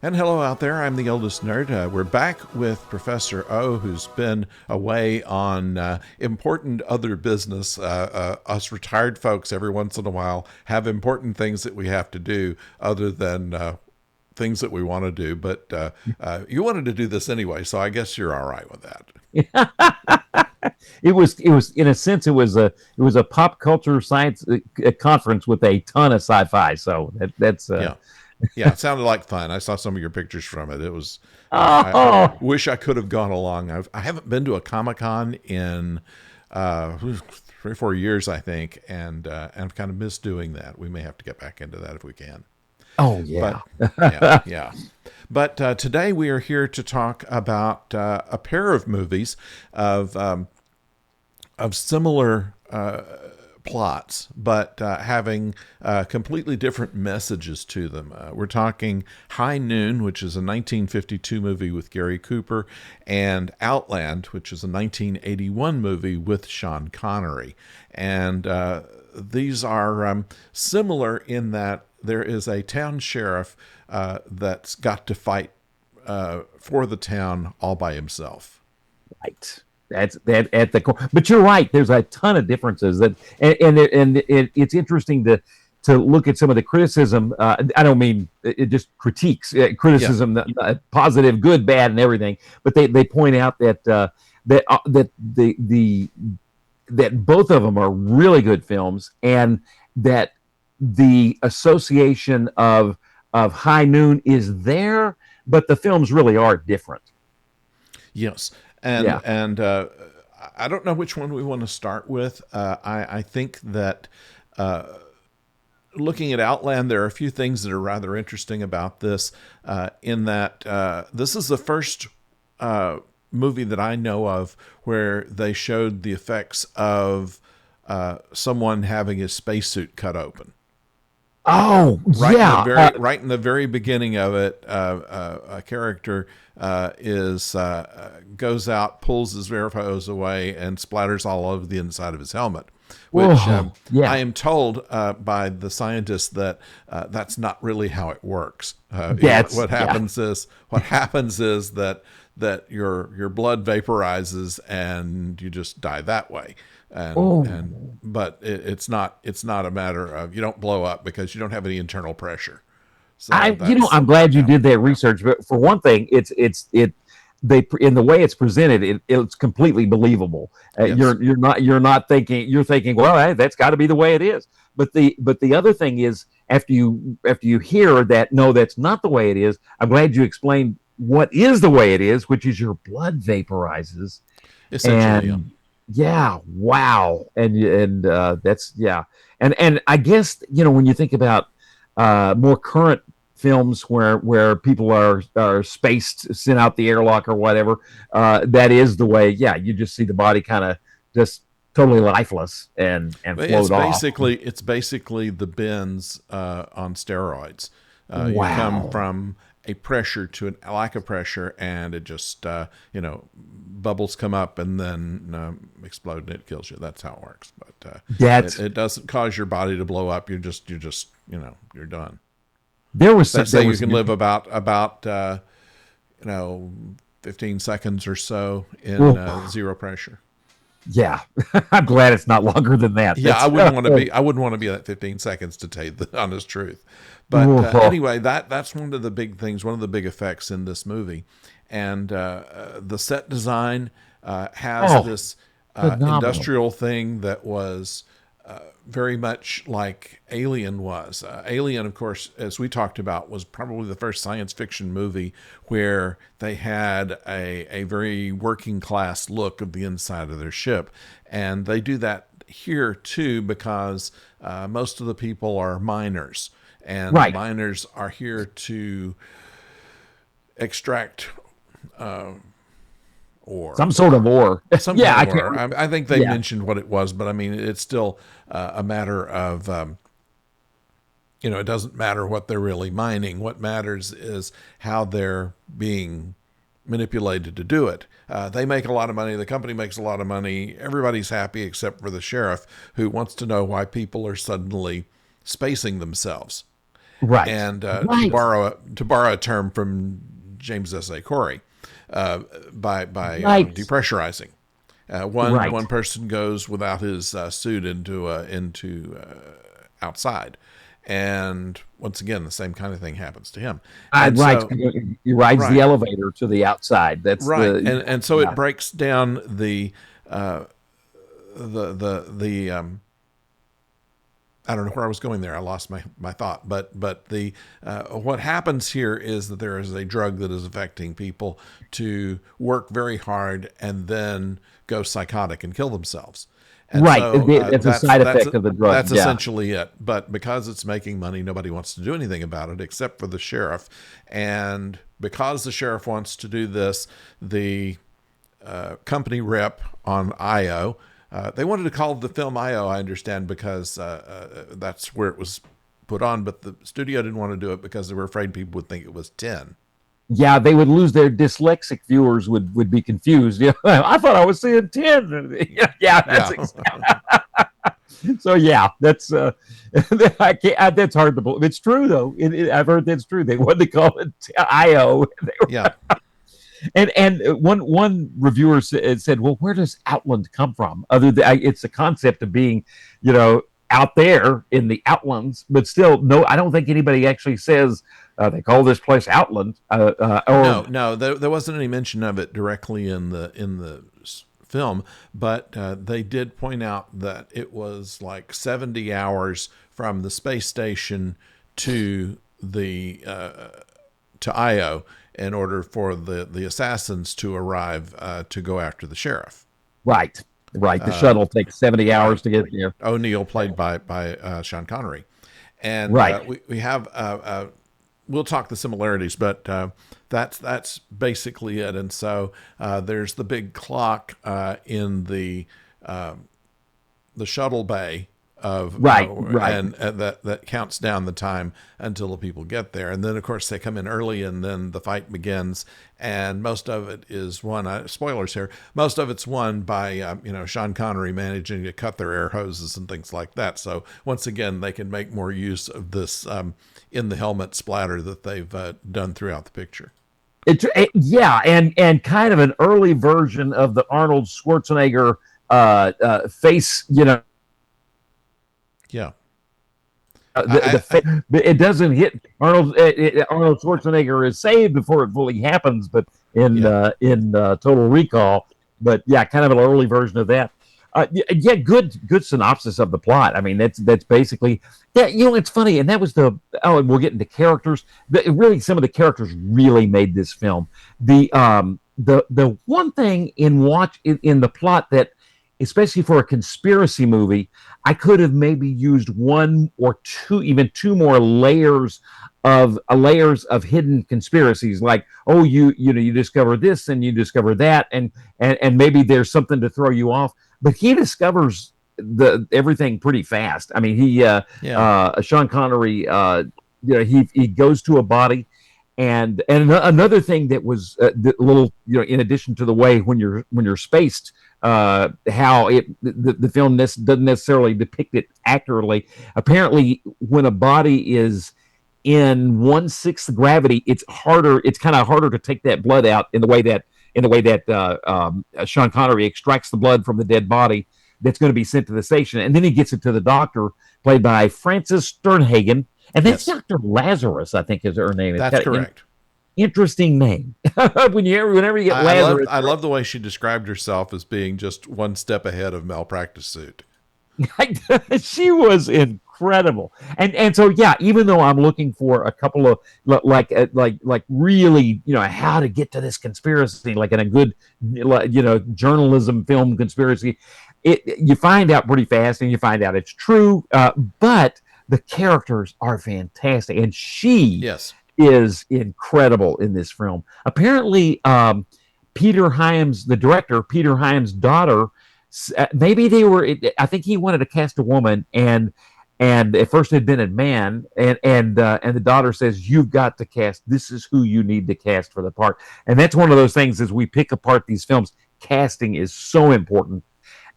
And hello out there, I'm the oldest nerd. We're back with Professor O, who's been away on important other business. Us retired folks, every once in a while, have important things that we have to do other than things that we want to do. But you wanted to do this anyway, so I guess you're all right with that. It was in a sense it was a pop culture science conference with a ton of sci-fi. So that's Yeah. Yeah, it sounded like fun. I saw some of your pictures from it. It was. I oh wish I could have gone along. I haven't been to a Comic-Con in 3 or 4 years, I think, and I've kind of missed doing that. We may have to get back into that if we can. oh yeah. But yeah, yeah. But today we are here to talk about a pair of movies of similar plots, but having completely different messages to them. We're talking High Noon, which is a 1952 movie with Gary Cooper, and Outland, which is a 1981 movie with Sean Connery. And these are similar in that there is a town sheriff that's got to fight for the town all by himself. Right. That's that at the core. But you're right. There's a ton of differences that, it's interesting to look at some of the criticism. I don't mean it just critiques, Yeah. criticism, positive, good, bad, and everything. But they point out that both of them are really good films, and that the association of High Noon is there, but the films really are different. Yes, and Yeah. I don't know which one we want to start with. I think that looking at Outland, there are a few things that are rather interesting about this. In that this is the first movie that I know of where they showed the effects of someone having his spacesuit cut open. Oh yeah. Right in the very beginning of it, a character is goes out, pulls his air hose away, and splatters all over the inside of his helmet. Which Oh I yeah. am told by the scientists that that's not really how it works. That's yeah. What happens is that your blood vaporizes and you just die that way. And Oh, but it's not a matter of you don't blow up because you don't have any internal pressure. So I'm that's glad you yeah. did that research. But for one thing, they in the way it's presented, it's completely believable. Yes. You're not thinking, you're thinking, well, hey, that's got to be the way it is. But the other thing is, after you hear that, no, that's not the way it is. I'm glad you explained what is the way it is, which is your blood vaporizes. Essentially, yeah. And yeah, wow. And that's yeah. And I guess, when you think about more current films where people are spaced, sent out the airlock or whatever, that is the way. Yeah, you just see the body kind of just totally lifeless and It's float off. basically the bends on steroids. You come Wow. from a pressure to a lack of pressure, and it just bubbles come up and then explode, and it kills you. That's how it works. But That's it doesn't cause your body to blow up. You're just you're done. there was They some, say there you was can live about you know 15 seconds or so in oh, zero pressure. yeah. I'm glad it's not longer than that. Yeah, That's I wouldn't want to be at 15 seconds, to tell you the honest truth. But oh, anyway, that's one of the big things, one of the big effects in this movie, and the set design has oh, this phenomenal. industrial thing that was very much like Alien was. Alien, of course, as we talked about, was probably the first science fiction movie where they had a very working class look of the inside of their ship. And they do that here too because most of the people are miners. And the Right. miners are here to extract ore Some sort of or ore. some Yeah, kind I of can't. ore. I think they Yeah. mentioned what it was, but I mean, it's still a matter of, it doesn't matter what they're really mining. What matters is how they're being manipulated to do it. They make a lot of money. The company makes a lot of money. Everybody's happy except for the sheriff, who wants to know why people are suddenly spacing themselves. Right. And Right. to borrow a term from James S.A. Corey, by Right. depressurizing. One Right. person goes without his suit into outside, and once again the same kind of thing happens to him. And Right. so He rides the right, elevator to the outside. That's right, the and so it yeah. breaks down uh, the I don't know where I was going there. I lost my thought. But the what happens here is that there is a drug that is affecting people to work very hard and then go psychotic and kill themselves. And Right. so It's a side effect of the drug. that's Yeah. essentially it. But because it's making money, nobody wants to do anything about it except for the sheriff. And because the sheriff wants to do this, the company rep on IO. They wanted to call the film IO, I understand, because that's where it was put on, but the studio didn't want to do it because they were afraid people would think it was 10. Yeah, they would lose their dyslexic viewers would be confused. Yeah, I thought I was seeing 10. Yeah, Yeah. so yeah, that's I can't, that's hard to believe. It's true though. I've heard that's true. They wanted to call it IO. Yeah. And one reviewer said, "Well, where does Outland come from? Other than it's a concept of being, you know, out there in the Outlands, but still, no, I don't think anybody actually says they call this place Outland, or No, there wasn't any mention of it directly in the film, but they did point out that it was like 70 hours from the space station to the to Io in order for the assassins to arrive to go after the sheriff. right, right. The shuttle takes 70 hours Right. to get there. O'Neill, played by Sean Connery, and Right, we have we'll talk the similarities, but that's basically it. And so there's the big clock in the shuttle bay of right, right. and that counts down the time until the people get there, and then of course they come in early, and then the fight begins, and most of it is won. Spoilers here. Most of it's won by Sean Connery managing to cut their air hoses and things like that. So once again, they can make more use of this in the helmet splatter that they've done throughout the picture. Yeah, and kind of an early version of the Arnold Schwarzenegger face, Yeah. I, I it doesn't hit Arnold. Arnold Schwarzenegger is saved before it fully happens, but yeah. in Total Recall, but yeah, kind of an early version of that. Yeah, good synopsis of the plot. I mean, that's basically yeah. It's funny, and that was and we'll get into characters. Really, some of the characters really made this film. The one thing in the plot that, especially for a conspiracy movie, I could have maybe used one or two, even two more layers of hidden conspiracies. Like, oh, you discover this and you discover that, and maybe there's something to throw you off. But he discovers the everything pretty fast. I mean, Yeah. Sean Connery, he goes to a body. And another thing that was a little, in addition to the way when you're spaced, how the film doesn't necessarily depict it accurately. Apparently, when a body is in 1/6 gravity, it's harder. It's kind of harder to take that blood out in the way that Sean Connery extracts the blood from the dead body that's going to be sent to the station, and then he gets it to the doctor, played by Frances Sternhagen, and that's Yes. Dr. Lazarus, I think is her name. It's That's got an correct. interesting name. Whenever you get Lazarus, I love the way she described herself as being just one step ahead of malpractice suit. she was incredible. And so yeah, even though I'm looking for a couple of like really, how to get to this conspiracy, like in a good journalism film conspiracy, you find out pretty fast, and you find out it's true. But the characters are fantastic, and she Yes. is incredible in this film. Apparently, Peter Hyams, the director, Peter Hyams' daughter, maybe they were. I think he wanted to cast a woman, and at first it had been a man, and the daughter says, "You've got to cast. This is who you need to cast for the part." And that's one of those things as we pick apart these films. Casting is so important,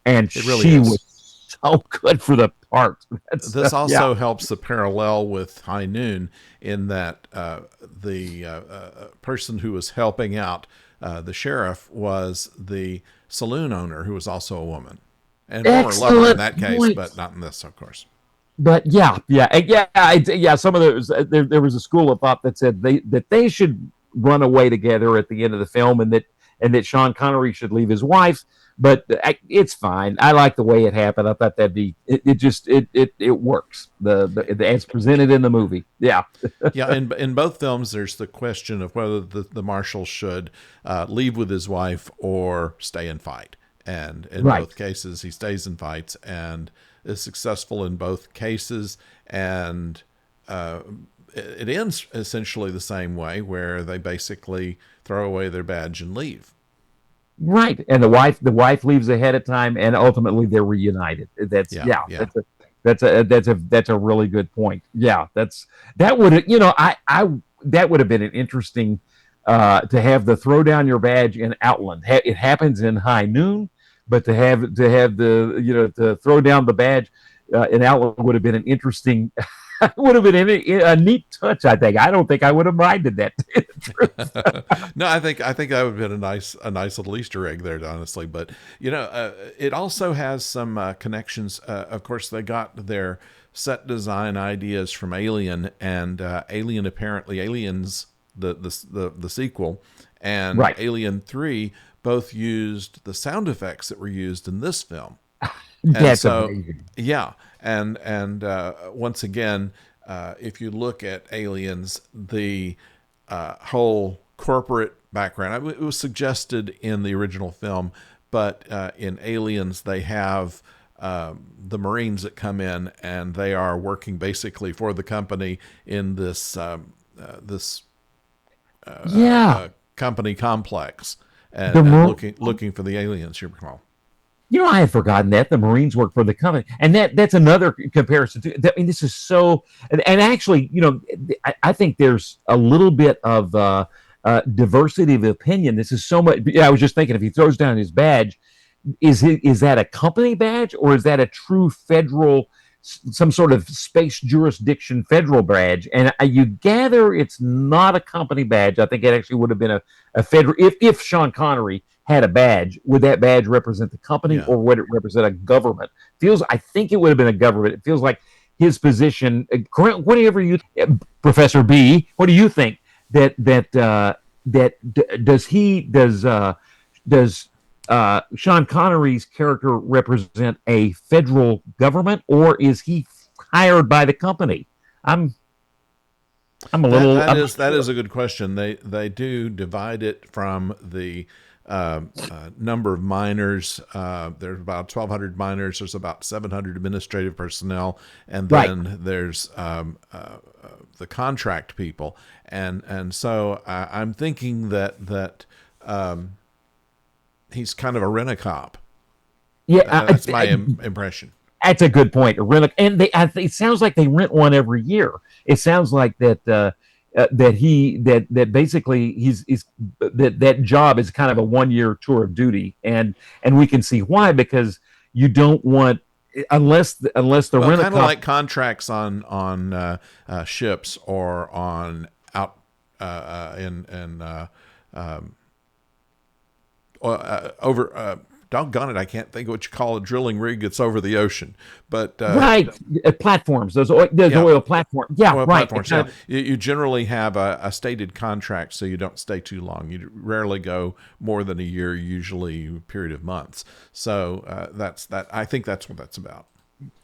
and It really she was is. so good for the part. That's This yeah, also helps the parallel with High Noon in that the person who was helping out the sheriff was the saloon owner, who was also a woman and former lover in excellent that case, point. but not in this, of course. But yeah. Some of those there was a school of thought that said they should run away together at the end of the film, and that Sean Connery should leave his wife. But it's fine. I like the way it happened. I thought that'd be it. Just it works. The as presented in the movie. Yeah, Yeah, in both films, there's the question of whether the marshal should leave with his wife or stay and fight. And in right. both cases, he stays and fights and is successful in both cases. And uh, it ends essentially the same way, where they basically throw away their badge and leave. Right, and the wife leaves ahead of time, and ultimately they're reunited. That's Yeah, yeah, yeah. that's a really good point. Yeah, that would I that would have been an interesting to have the throw down your badge in Outland. It happens in High Noon, but to have the to throw down the badge in Outland would have been an interesting. Would have been a neat touch. I think. I don't think I would have minded that. No, I think that would have been a nice little Easter egg there, honestly. But it also has some connections. Of course, they got their set design ideas from Alien, and Aliens, the sequel, and Right. Alien 3 both used the sound effects that were used in this film. And That's so, amazing. yeah, and once again, if you look at Aliens, the whole corporate background, it was suggested in the original film, but in Aliens, they have the Marines that come in, and they are working basically for the company in this Yeah. company complex, and, The and Mar- looking for the aliens. You recall? I had forgotten that the Marines work for the company, and that's another comparison. I mean, this is so, and actually, I think there's a little bit of diversity of opinion. This is so much. Yeah, I was just thinking, if he throws down his badge, is that a company badge, or is that a true federal, some sort of space jurisdiction federal badge? And you gather it's not a company badge. I think it actually would have been a federal. If Sean Connery had a badge, would that badge represent the company, Yeah. or would it represent a government? I think it would have been a government. It feels like his position. Whatever you, Professor B, what do you think? Does Sean Connery's character represent a federal government, or is he hired by the company? I'm I'm a That little. that I'm not is that sure. is a good question. They do divide it from the number of miners. There's about 1,200 miners. There's about 700 administrative personnel, and Right. then there's the contract people. And so I'm thinking that he's kind of a rent-a-cop. Yeah. That's my impression. That's a good point. And it sounds like they rent one every year. It sounds like that basically he's that job is kind of a 1 year tour of duty, and we can see why, because you don't want, unless the Well, rent a kind of cop. like contracts on ships or on out in over. Doggone it, I can't think of what you call a drilling rig that's over the ocean. But Right. Platforms, those yeah, oil platforms. Yeah, oil right. It platforms. Yeah, kind of, you generally have a stated contract, so you don't stay too long. You rarely go more than a year, usually a period of months. So that's that. I think that's what that's about.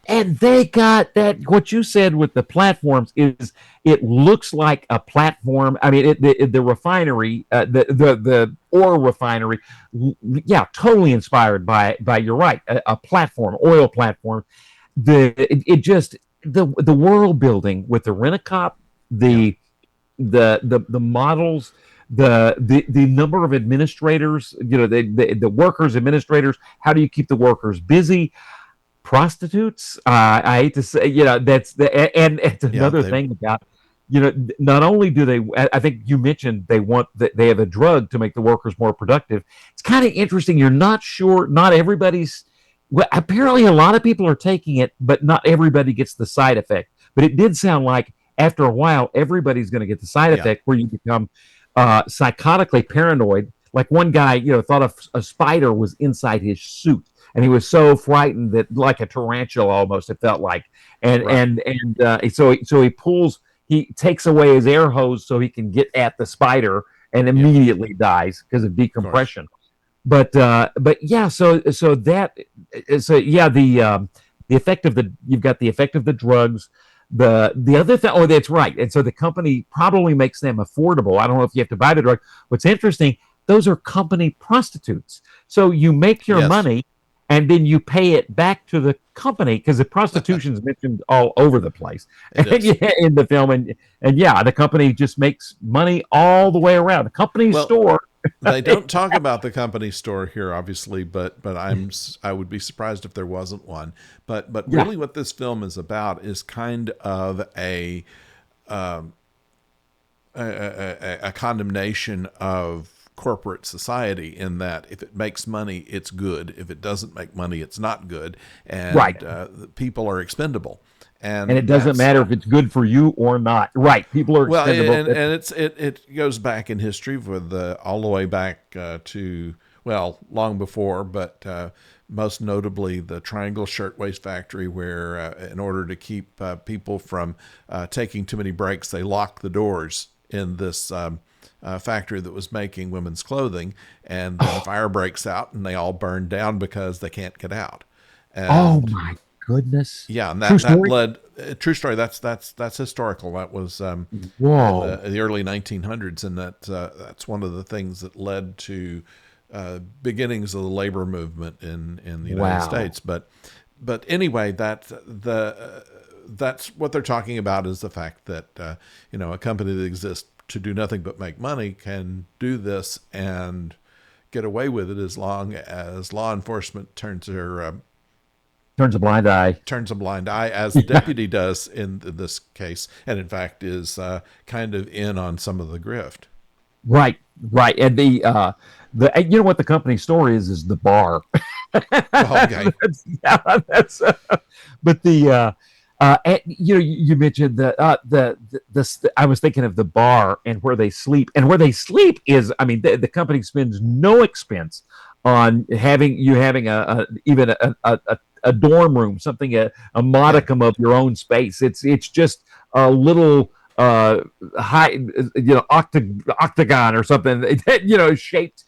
and they got that. What you said with the platforms is, it looks like a platform. I mean, the refinery, the ore refinery, yeah, totally inspired by you're right, a platform, oil platform. It just, the world building with the rent a cop, Yeah, the the models, the number of administrators, the workers, administrators. How do you keep the workers busy? Prostitutes. I hate to say, that's and it's yeah. another thing about, not only do they, I think you mentioned they want that they have a drug to make the workers more productive. It's kind of interesting. You're not sure. Not everybody's. Well, apparently a lot of people are taking it, but not everybody gets the side effect. But it did sound like after a while, everybody's going to get the side Yeah. effect where you become psychotically paranoid. Like one guy, thought a spider was inside his suit, and he was so frightened that, like a tarantula, almost it felt like. And Right. so he takes away his air hose so he can get at the spider, and Yeah. Of immediately dies because of course. decompression. But yeah, the effect of the you've got the effect of the drugs. The other thing, oh, that's right. And so the company probably makes them affordable. I don't know if you have to buy the drug. What's interesting, those are company prostitutes. So you make your Yes, money and then you pay it back to the company, because the prostitution is mentioned all over the place it and is. yeah, in the film. And yeah, the company just makes money all the way around. The company Well, store. they don't talk about the company store here, obviously, but I would be surprised if there wasn't one. But Yeah. really, what this film is about is kind of a condemnation of corporate society, in that if it makes money, it's good. If it doesn't make money, it's not good, Right. and people are expendable, And and it doesn't that's matter if it's good for you or not. Right. People are well, expendable. it goes back in history with all the way back to, well, long before, but most notably the Triangle Shirtwaist Factory, where in order to keep people from taking too many breaks, they locked the doors in this factory that was making women's clothing, and then a fire breaks out and they all burn down because they can't get out. Oh And my goodness. yeah, and True that story. led true story. That's historical. That was in Whoa. the early 1900s, and that's one of the things that led to beginnings of the labor movement in the United Wow. States. But anyway, that's what they're talking about, is the fact that a company that exists to do nothing but make money can do this and get away with it, as long as law enforcement Turns a blind eye. turns a blind eye, as the deputy does in this case, and in fact is kind of in on some of the grift. Right. Right. And you know what the company store is the bar. Well, okay, Yeah, but you mentioned I was thinking of the bar and where they sleep, and where they sleep is, I mean, the company spends no expense on having even a dorm room, something, a yeah, modicum of your own space. It's just a little high, octagon or something, shaped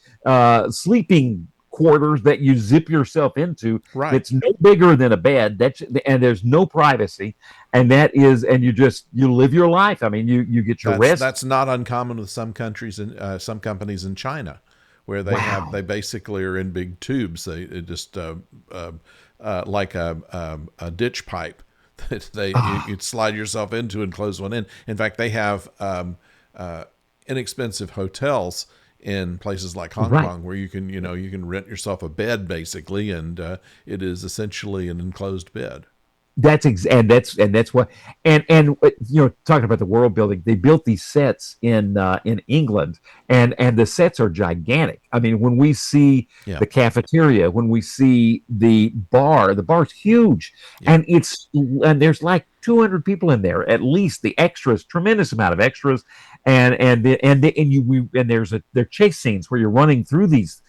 sleeping quarters that you zip yourself into. right. That's no bigger than a bed. And there's no privacy, and you live your life. I mean, you get your rest. That's not uncommon with some countries and some companies in China, where Wow. they basically are in big tubes. They just like a ditch pipe that Ah, you'd slide yourself into and close one in. In fact, they have uh, inexpensive hotels in places like Hong right. Kong, where you can rent yourself a bed basically, and it is essentially an enclosed bed. And that's what, talking about the world building, they built these sets in England, and the sets are gigantic. I mean, when we see Yeah, the cafeteria, when we see the bar's huge, yeah, and there's like 200 people in there at least. The extras, tremendous amount of extras, and there are chase scenes where you're running through these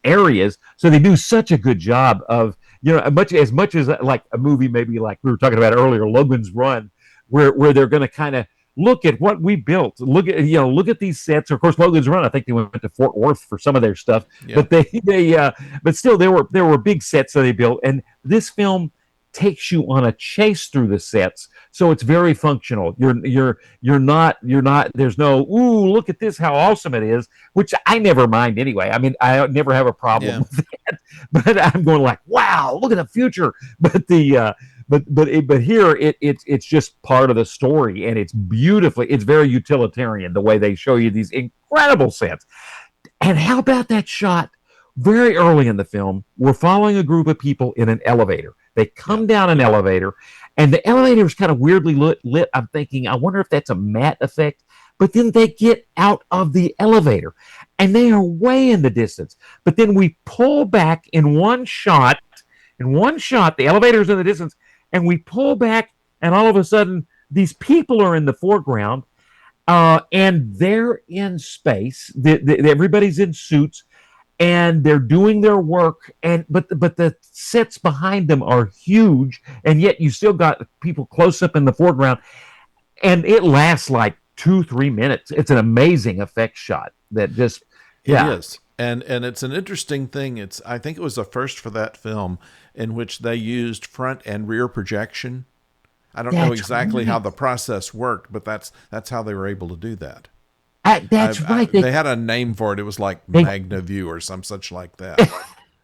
areas. So they do such a good job of, as much as like a movie, maybe like we were talking about earlier, Logan's Run, where they're going to kind of look at what we built, look at these sets. Of course, Logan's Run, I think they went to Fort Worth for some of their stuff, yeah. but but still, there were big sets that they built, and this film takes you on a chase through the sets, so it's very functional. You're not there's no, ooh, look at this, how awesome it is, which I never mind anyway. I mean, I never have a problem Yeah. with that. But I'm going like, wow, look at the future. But here, it's just part of the story, and it's very utilitarian, the way they show you these incredible sets. And how about that shot very early in the film? We're following a group of people in an elevator. They Yeah. come down an elevator, and the elevator is kind of weirdly lit. I'm thinking, I wonder if that's a matte effect. But then they get out of the elevator, and they are way in the distance. But then we pull back in one shot, in one shot, the elevator's in the distance, and we pull back, and all of a sudden, these people are in the foreground, and they're in space. Everybody's in suits, and they're doing their work. And but the sets behind them are huge, and yet you still got people close up in the foreground, and it lasts like 2-3 minutes. It's an amazing effect shot that just It yeah. is. And it's an interesting thing. I think it was a first for that film in which they used front and rear projection. I don't know That's exactly how right. the process worked, but that's how they were able to do that. That's right. They had a name for it. It was like They Magna View or some such like that.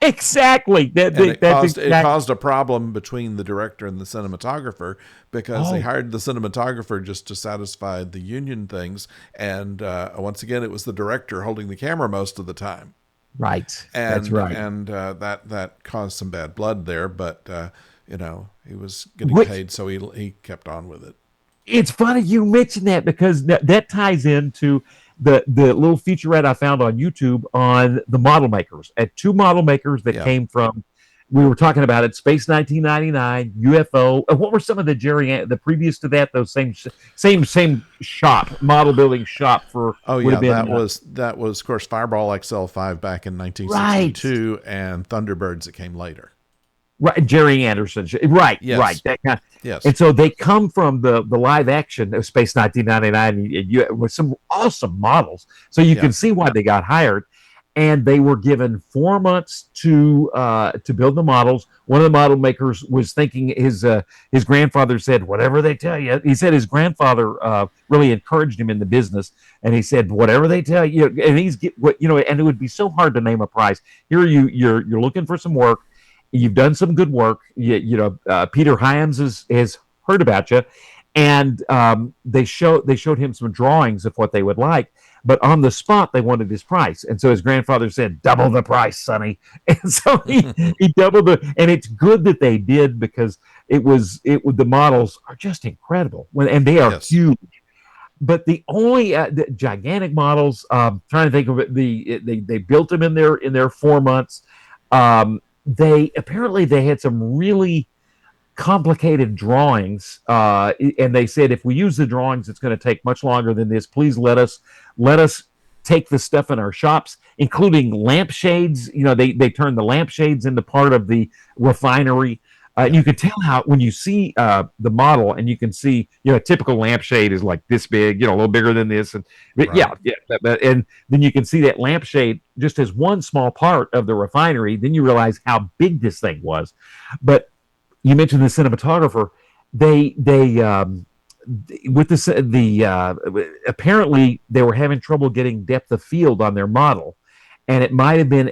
exactly. And That's it exactly. caused a problem between the director and the cinematographer because they Oh, hired the cinematographer just to satisfy the union things, and once again, it was the director holding the camera most of the time, right. That's and right. that caused some bad blood there. But he was getting Which paid, so he kept on with it. it's funny you mentioned that because that ties into the little featurette I found on YouTube on the model makers. At two model makers that Yeah. came from, we were talking about it, Space 1999, UFO. What were some of the previous to that? Those same shop, model building shop for Oh would have yeah, been that was of course Fireball XL5 back in right. 1962 and Thunderbirds that came later. Right, Jerry Anderson. Right, right. Yes. That kind. Yes. And so they come from the live action of Space 1999 with some awesome models. So you Yeah. can see why they got hired. And they were given 4 months to build the models. One of the model makers was thinking his grandfather said, "Whatever they tell you." He said his grandfather really encouraged him in the business, and he said, "Whatever they tell you." And and it would be so hard to name a price. Here you're looking for some work. You've done some good work. Peter Hyams has heard about you, and they showed him some drawings of what they would like, but on the spot they wanted his price, and so his grandfather said, "Double the price, Sonny." And so he doubled and it's good that they did because the models are just incredible and they are Yes. huge. But the gigantic models, trying to think of it, they built them in their 4 months. They apparently they had some really complicated drawings, and they said if we use the drawings, it's going to take much longer than this. Please let us take the stuff in our shops, including lampshades. They turned the lampshades into part of the refinery. Yeah. You can tell how when you see the model, and you can see, a typical lampshade is like this big, a little bigger than this, and but Right. yeah, and then you can see that lampshade just as one small part of the refinery. Then you realize how big this thing was. But you mentioned the cinematographer. They with the apparently they were having trouble getting depth of field on their model, and it might have been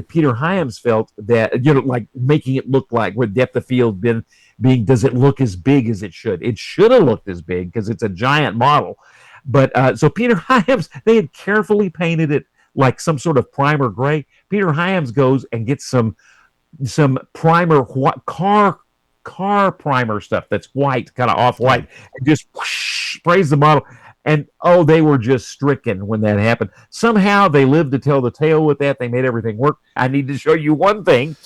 Peter Hyams felt that, like making it look like with depth of field been being, does it look as big as it should? It should have looked as big because it's a giant model, but so Peter Hyams, they had carefully painted it like some sort of primer gray. Peter Hyams goes and gets some primer, car primer stuff that's white, kind of off Yeah. white, and just whoosh, sprays the model. And oh, they were just stricken when that happened. Somehow they lived to tell the tale with that. They made everything work. I need to show you one thing.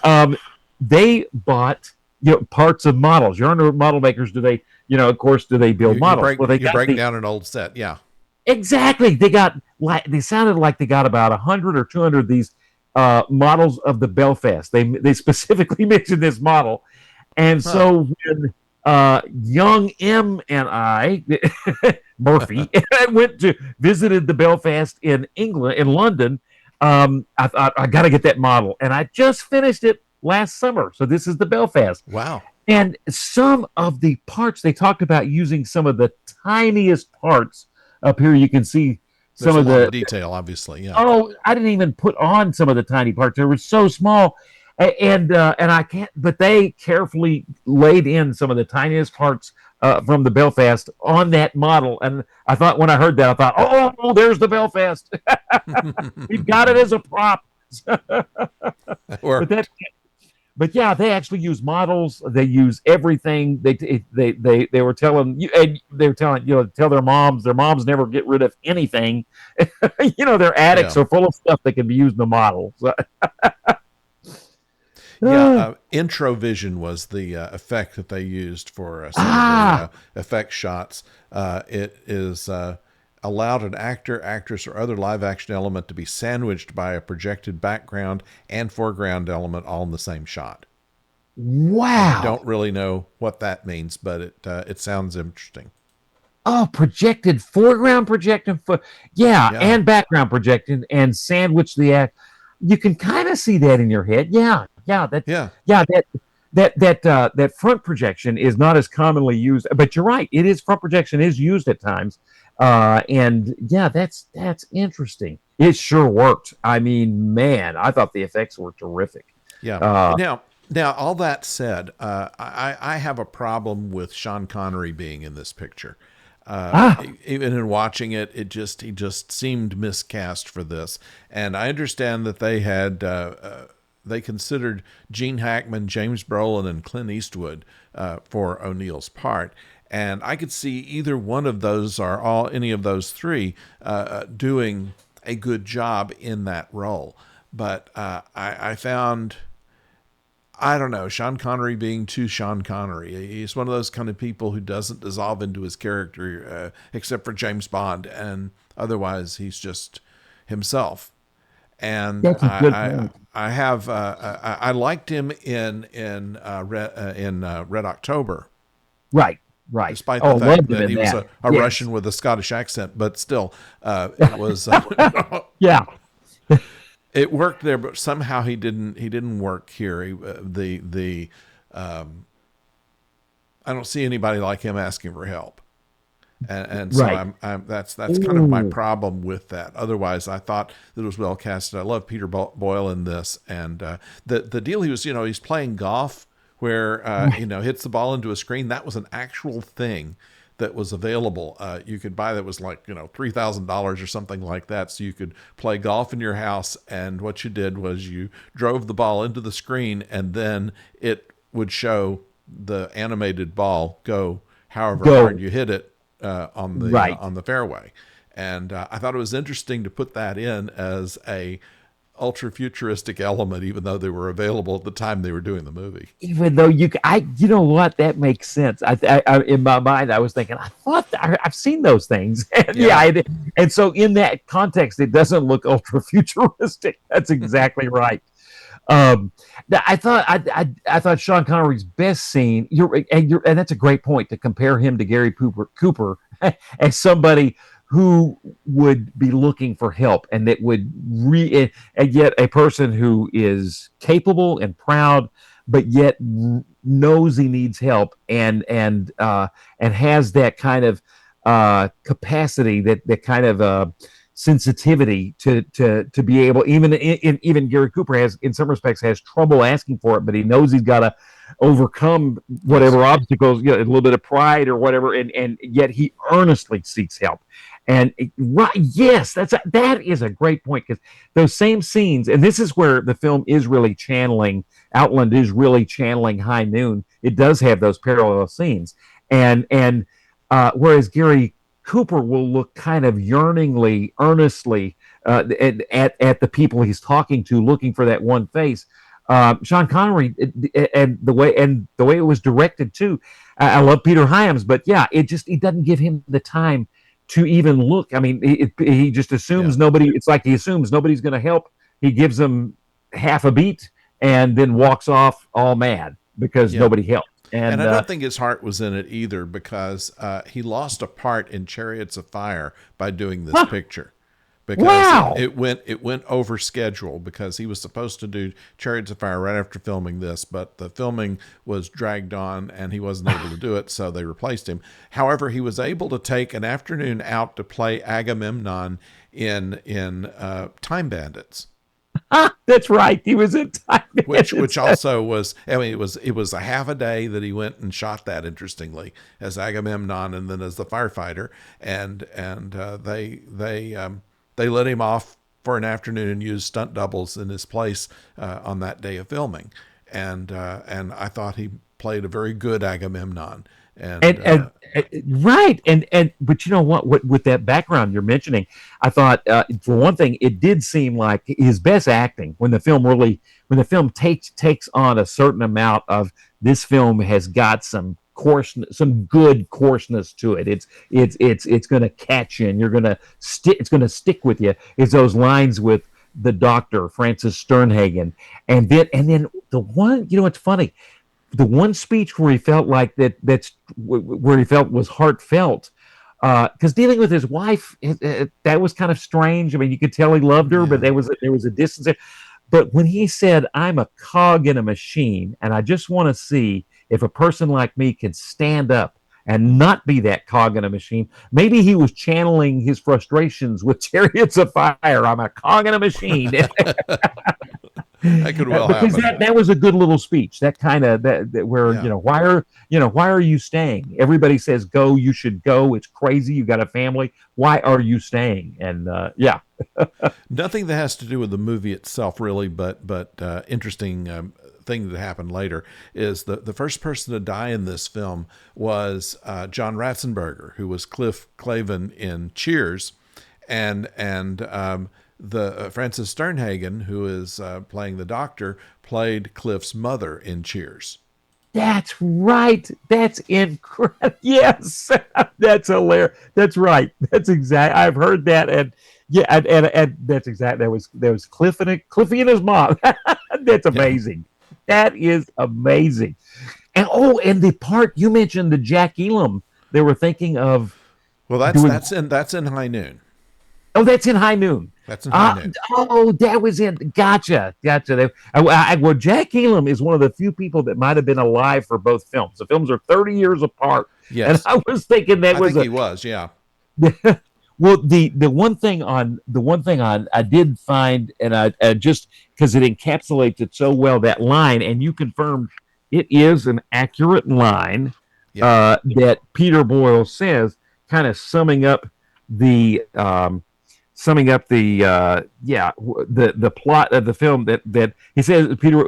Um, they bought parts of models. You're under model makers. Do they? Of course, do they You build you models? break Well, they you got break the down an old set. Yeah. exactly. They sounded like they got about 100 or 200 of these models of the Belfast. They specifically mentioned this model, and Huh. so when young M and I, Murphy, went to visited the Belfast in England, in London, I thought I got to get that model, and I just finished it last summer. So this is the Belfast, Wow. and some of the parts they talked about using some of the tiniest parts. Up here, you can see some There's a of lot of the detail, obviously. Yeah. oh, I didn't even put on some of the tiny parts. They were so small, and I can't. But they carefully laid in some of the tiniest parts from the Belfast on that model. And I thought when I heard that, I thought, oh, there's the Belfast. We've got it as a prop. That But that worked. but yeah, they actually use models. They use everything. They were telling you, and they were telling tell their moms. Their moms never get rid of anything. Their attics Yeah. are full of stuff that can be used in the model. So, Yeah, Introvision was the effect that they used for some of the Ah, effect shots. It is allowed an actor, actress, or other live action element to be sandwiched by a projected background and foreground element all in the same shot. I wow. don't really know what that means, but it sounds interesting. Oh, projected foreground projecting for yeah, Yeah, and background projecting and sandwich the act. You can kind of see that in your head. Yeah, yeah, yeah, that front projection is not as commonly used, but you're right. It is front projection is used at times, and yeah, that's interesting. It sure worked. I mean, man, I thought the effects were terrific. yeah. Uh, Now, all that said, I have a problem with Sean Connery being in this picture. ah, Even in watching it, he just seemed miscast for this. And I understand that they considered Gene Hackman, James Brolin, and Clint Eastwood for O'Neill's part. And I could see either one of those or any of those three doing a good job in that role. But I found, I don't know, Sean Connery being too Sean Connery. He's one of those kind of people who doesn't dissolve into his character, except for James Bond, and otherwise he's just himself. And that's a good point. I have I liked him in Red October, Right, right. despite the Oh, fact loved him that in he was that. a Yes. Russian with a Scottish accent. But still, it was Yeah. it worked there, but somehow he didn't work here. The I don't see anybody like him asking for help, and so Right. that's kind of my Ooh. problem with that. Otherwise, I thought that it was well casted. I love Peter Boyle in this, and the deal he was, he's playing golf where Right. hits the ball into a screen. That was an actual thing that was available. You could buy that was like $3,000 or something like that. So you could play golf in your house, and what you did was you drove the ball into the screen, and then it would show the animated ball go however hard Go. you hit it Right. on the fairway. And I thought it was interesting to put that in as a ultra futuristic element, even though they were available at the time they were doing the movie. Even though you know what, that makes sense. In my mind, I was thinking, I thought I've seen those things, and yeah, Yeah, and so in that context, it doesn't look ultra futuristic. That's exactly right. Um, I thought Sean Connery's best scene. And that's a great point to compare him to Gary Cooper as somebody who would be looking for help and that would and yet a person who is capable and proud, but yet knows he needs help and has that kind of capacity, that kind of sensitivity to be able, even Gary Cooper has in some respects has trouble asking for it, but he knows he's got to overcome yes, whatever obstacles, a little bit of pride or whatever, and yet he earnestly seeks help. And right, yes, that is a great point, because those same scenes, and this is where the film is really channeling, Outland is really channeling High Noon. It does have those parallel scenes, and whereas Gary Cooper will look kind of yearningly, earnestly at the people he's talking to, looking for that one face. Sean Connery, and the way it was directed too. I love Peter Hyams, but yeah, he doesn't give him the time to even look. I mean, he just yeah, assumes nobody. It's like he assumes nobody's going to help. He gives them half a beat and then walks off all mad because yeah. nobody helped. And And I don't think his heart was in it either, because he lost a part in Chariots of Fire by doing this huh, picture, because wow, it went over schedule, because he was supposed to do Chariots of Fire right after filming this, but the filming was dragged on and he wasn't able to do it, so they replaced him. However, he was able to take an afternoon out to play Agamemnon in Time Bandits, that's right. He was in time. which also was, I mean, it was a half a day that he went and shot that, interestingly, as Agamemnon and then as the firefighter. And they let him off for an afternoon and used stunt doubles in his place on that day of filming. And I thought he played a very good Agamemnon. And and right, and but you know what, with that background you're mentioning, I thought for one thing, it did seem like his best acting when the film really, when the film takes on a certain amount of, this film has got some coarseness, some good coarseness to it. It's going to catch you, and you're going to stick. It's going to stick with you. Is those lines with the doctor Francis Sternhagen, and then the one, it's funny, the one speech where he felt like that's where he felt was heartfelt, because dealing with his wife, that was kind of strange. I mean, you could tell he loved her, but yeah, there was a distance there. But when he said, "I'm a cog in a machine, and I just want to see if a person like me can stand up and not be that cog in a machine," maybe he was channeling his frustrations with Chariots of Fire. I'm a cog in a machine. that could well Because happen. that was a good little speech. That kind of that where, Yeah. why are you staying? Everybody says go, you should go. It's crazy. You got a family. Why are you staying? And yeah, Nothing that has to do with the movie itself, really, but interesting thing that happened later is the first person to die in this film was John Ratzenberger, who was Cliff Clavin in Cheers, and the Frances Sternhagen, who is playing the doctor, played Cliff's mother in Cheers. that's right. That's incredible. Yes, that's hilarious. That's right. That's exact. I've heard that, and yeah, and that's exact. There was Cliffy and his mom. That's Yeah. amazing. That is amazing. And oh, and the part you mentioned, the Jack Elam, they were thinking of Well, that's doing. that's in High Noon. Oh, that's in High Noon. That's in High Noon. Oh, that was in. Gotcha. Well, Jack Elam is one of the few people that might have been alive for both films. The films are 30 years apart, and Yes, I was thinking that I was think a. he was. Yeah. Well, the one thing on I did find, and I just because it encapsulates it so well, that line, and you confirmed it is an accurate line, Yeah. that Peter Boyle says, kind of the plot of the film, that he says, Peter,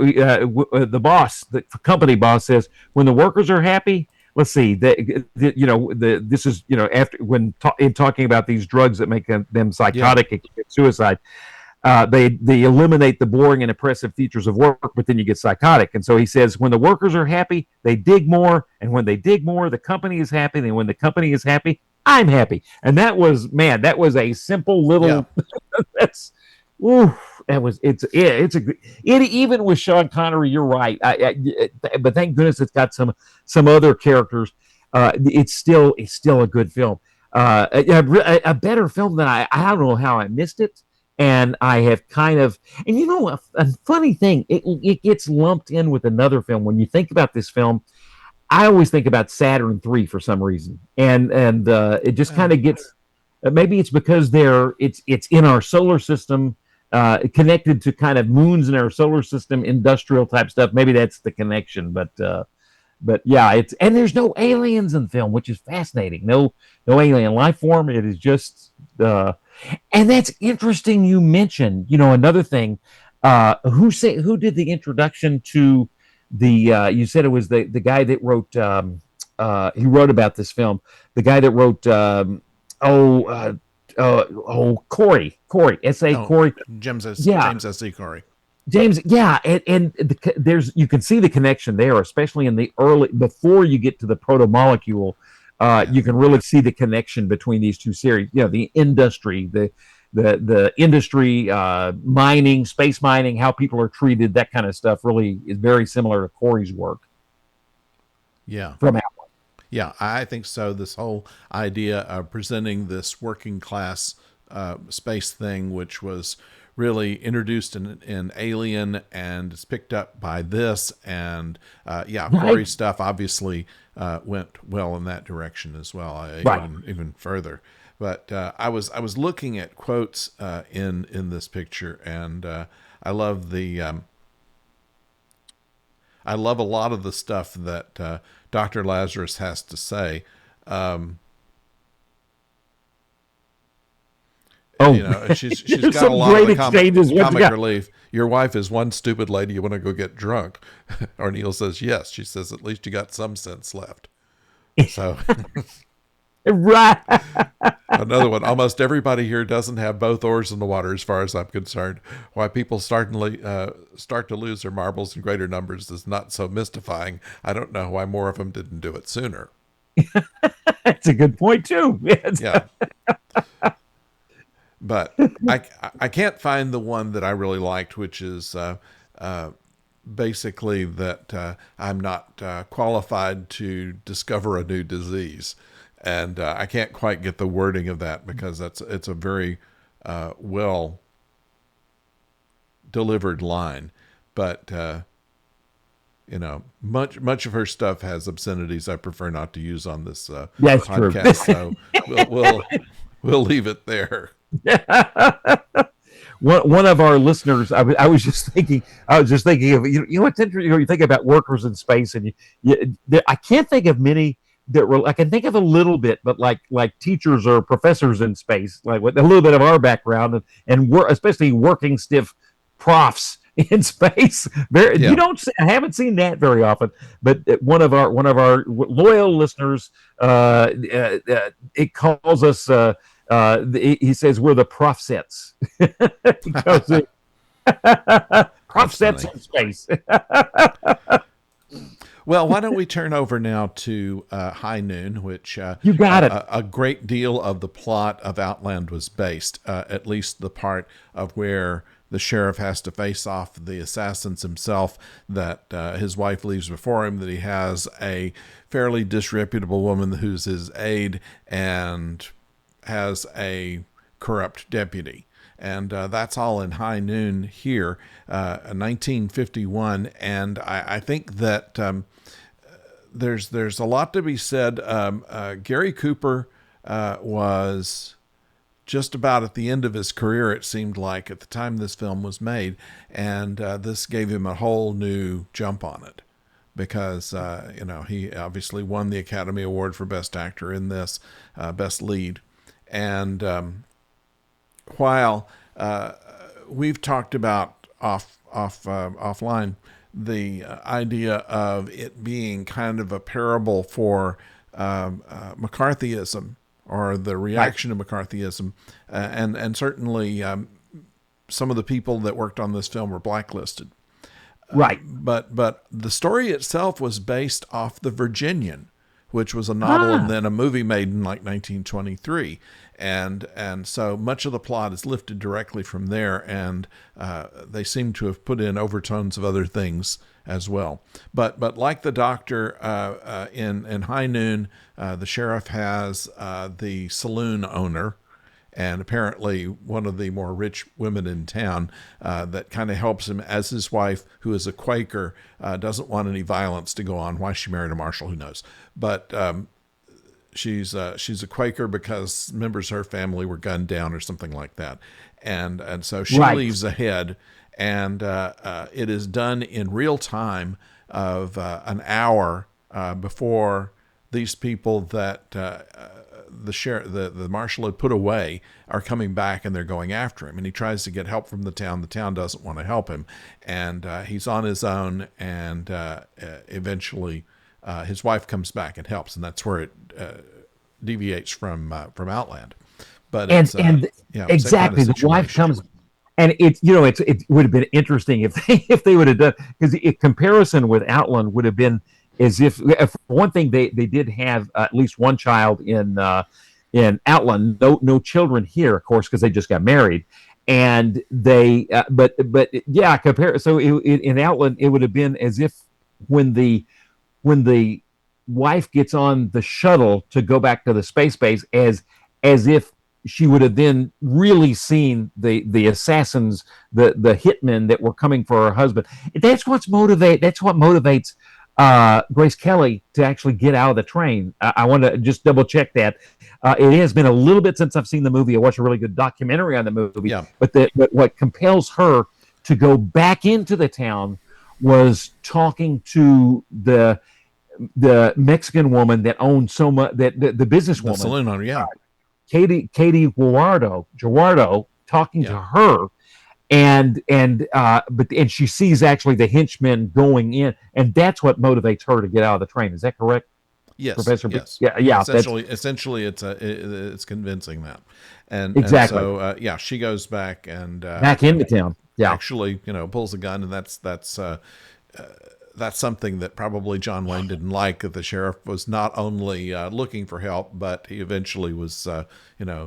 the boss, the company boss says, when the workers are happy. Let's see. This is, after, when in talking about these drugs that make them Yeah. psychotic and commit suicide, they eliminate the boring and oppressive features of work, but then you get psychotic. And so he says, when the workers are happy, they dig more, and when they dig more, the company is happy, and when the company is happy, I'm happy. And that was a simple Yeah. little. That's, ooh, that was it's a it even with Sean Connery. You're right. But thank goodness it's got some other characters. It's still a good film. A better film than I don't know how I missed it. And I have kind of, and a funny thing, it gets lumped in with another film. When you think about this film, I always think about Saturn 3 for some reason, and it just kind Well, of gets. Maybe it's because it's in our solar system, connected to kind of moons in our solar system, industrial type stuff. Maybe that's the connection, but yeah, and there's no aliens in the film, which is fascinating. No alien life form. It is just, and that's interesting. You mentioned, another thing. Who did the introduction to the? You said it was the guy that wrote. He wrote about this film. The guy that wrote. Oh, Corey, S.A. no, Corey. Yeah, James S. E. Corey. James, yeah, and there's, you can see the connection there, especially in the early, before you get to the proto molecule. Yeah. You can really see the connection between these two series. The industry, the industry, mining, space mining, how people are treated, that kind of stuff, really is very similar to Corey's work Yeah. from Outland. Yeah, I think so. This whole idea of presenting this working class space thing, which was really introduced in Alien and is picked up by this, and yeah, Right, Corey's stuff obviously went well in that direction as well, right. even further. But I was looking at quotes in this picture, and I love the I love a lot of the stuff that Dr. Lazarus has to say. Um, Oh, she's there's got a some lot of great the exchanges. What you comic got? relief. Your wife is one stupid lady. You want to go get drunk? O'Neill says yes. She says at least you got some sense left. So Right. another one. Almost everybody here doesn't have both oars in the water, as far as I'm concerned. Why people start to lose their marbles in greater numbers is not so mystifying. I don't know why more of them didn't do it sooner. That's a good point too. Yes. Yeah, but I can't find the one that I really liked, which is uh, basically that I'm not qualified to discover a new disease, and I can't quite get the wording of that because it's a very well delivered line, but much of her stuff has obscenities I prefer not to use on this That's true. podcast, so we'll leave it there. One of our listeners, I was just thinking of what's interesting. You think about workers in space, and I can't think of many that were. I can think of a little bit, but like teachers or professors in space, like with a little bit of our background, and especially working stiff profs in space. You Yeah. don't. I haven't seen that very often. But one of our loyal listeners, it calls us. He says we're the prof sets. Because prof That's sets funny. in space. Well, why don't we turn over now to High Noon, which You got it. a great deal of the plot of Outland was based, at least the part of where the sheriff has to face off the assassins himself, that his wife leaves before him, that he has a fairly disreputable woman who's his aide, and has a corrupt deputy. And that's all in High Noon here, 1951. And I think that there's a lot to be said. Gary Cooper was just about at the end of his career, it seemed like, at the time this film was made. And this gave him a whole new jump on it because, he obviously won the Academy Award for Best Actor in this, Best Lead. And while we've talked about offline the idea of it being kind of a parable for McCarthyism or the reaction to McCarthyism, and certainly some of the people that worked on this film were blacklisted. Right. But the story itself was based off The Virginian, which was a novel and then a movie made in like 1923. And so much of the plot is lifted directly from there, and they seem to have put in overtones of other things as well. But like the doctor in High Noon, the sheriff has the saloon owner, and apparently one of the more rich women in town that kind of helps him, as his wife, who is a Quaker, doesn't want any violence to go on. Why she married a marshal, who knows? But she's a Quaker because members of her family were gunned down or something like that, and so she leaves ahead, and it is done in real time of an hour before these people that the marshal had put away are coming back, and they're going after him, and he tries to get help from the town. The town doesn't want to help him, and he's on his own, and eventually his wife comes back and helps, and that's where it deviates from Outland. But and it's and exactly, the wife comes, and it would have been interesting if they would have done, because the comparison with Outland would have been as if one thing, they did have at least one child in Outland, no children here, of course, because they just got married, and they but yeah, compare. So in Outland, it would have been as if when the wife gets on the shuttle to go back to the space base, as if she would have then really seen the assassins, the hitmen that were coming for her husband. That's what motivates Grace Kelly to actually get out of the train. I want to just double check that. It has been a little bit since I've seen the movie. I watched a really good documentary on the movie. Yeah. But what compels her to go back into the town was talking to the Mexican woman that owned so much, that the businesswoman, the saloon owner, yeah, Katie Guardo, talking to her, and she sees actually the henchmen going in, and that's what motivates her to get out of the train. Is that correct? Yes, Professor B. yes. Yeah, yeah, that's Essentially, it's convincing that, and exactly. so yeah, she goes back and Back into town. Yeah. actually, pulls a gun, and that's something that probably John Wayne didn't like. That the sheriff was not only looking for help, but he eventually was,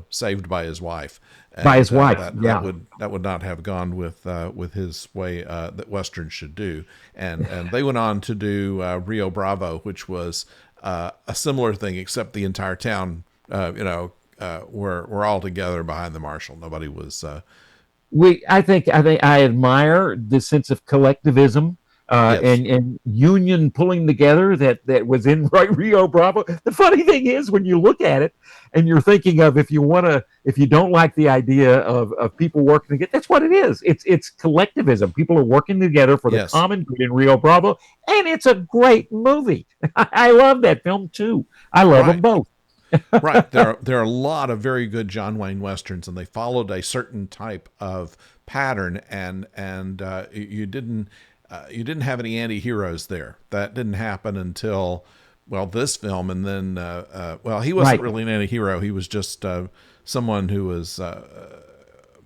saved by his wife, By his and wife. that Yeah. would not have gone with his way that westerns should do. And they went on to do Rio Bravo, which was a similar thing, except the entire town, were all together behind the marshal. Nobody was. I think I admire the sense of collectivism Yes, and union pulling together that was in right Rio Bravo. The funny thing is when you look at it and you're thinking of if you don't like the idea of people working together, that's what it is. It's collectivism. People are working together for the yes. common good in Rio Bravo, and it's a great movie. I love that film too. I love them Right. both. Right. There are a lot of very good John Wayne westerns, and they followed a certain type of pattern, and you didn't have any anti-heroes there. That didn't happen until, well, this film, and then well, he wasn't Right. really an anti-hero. He was just someone who was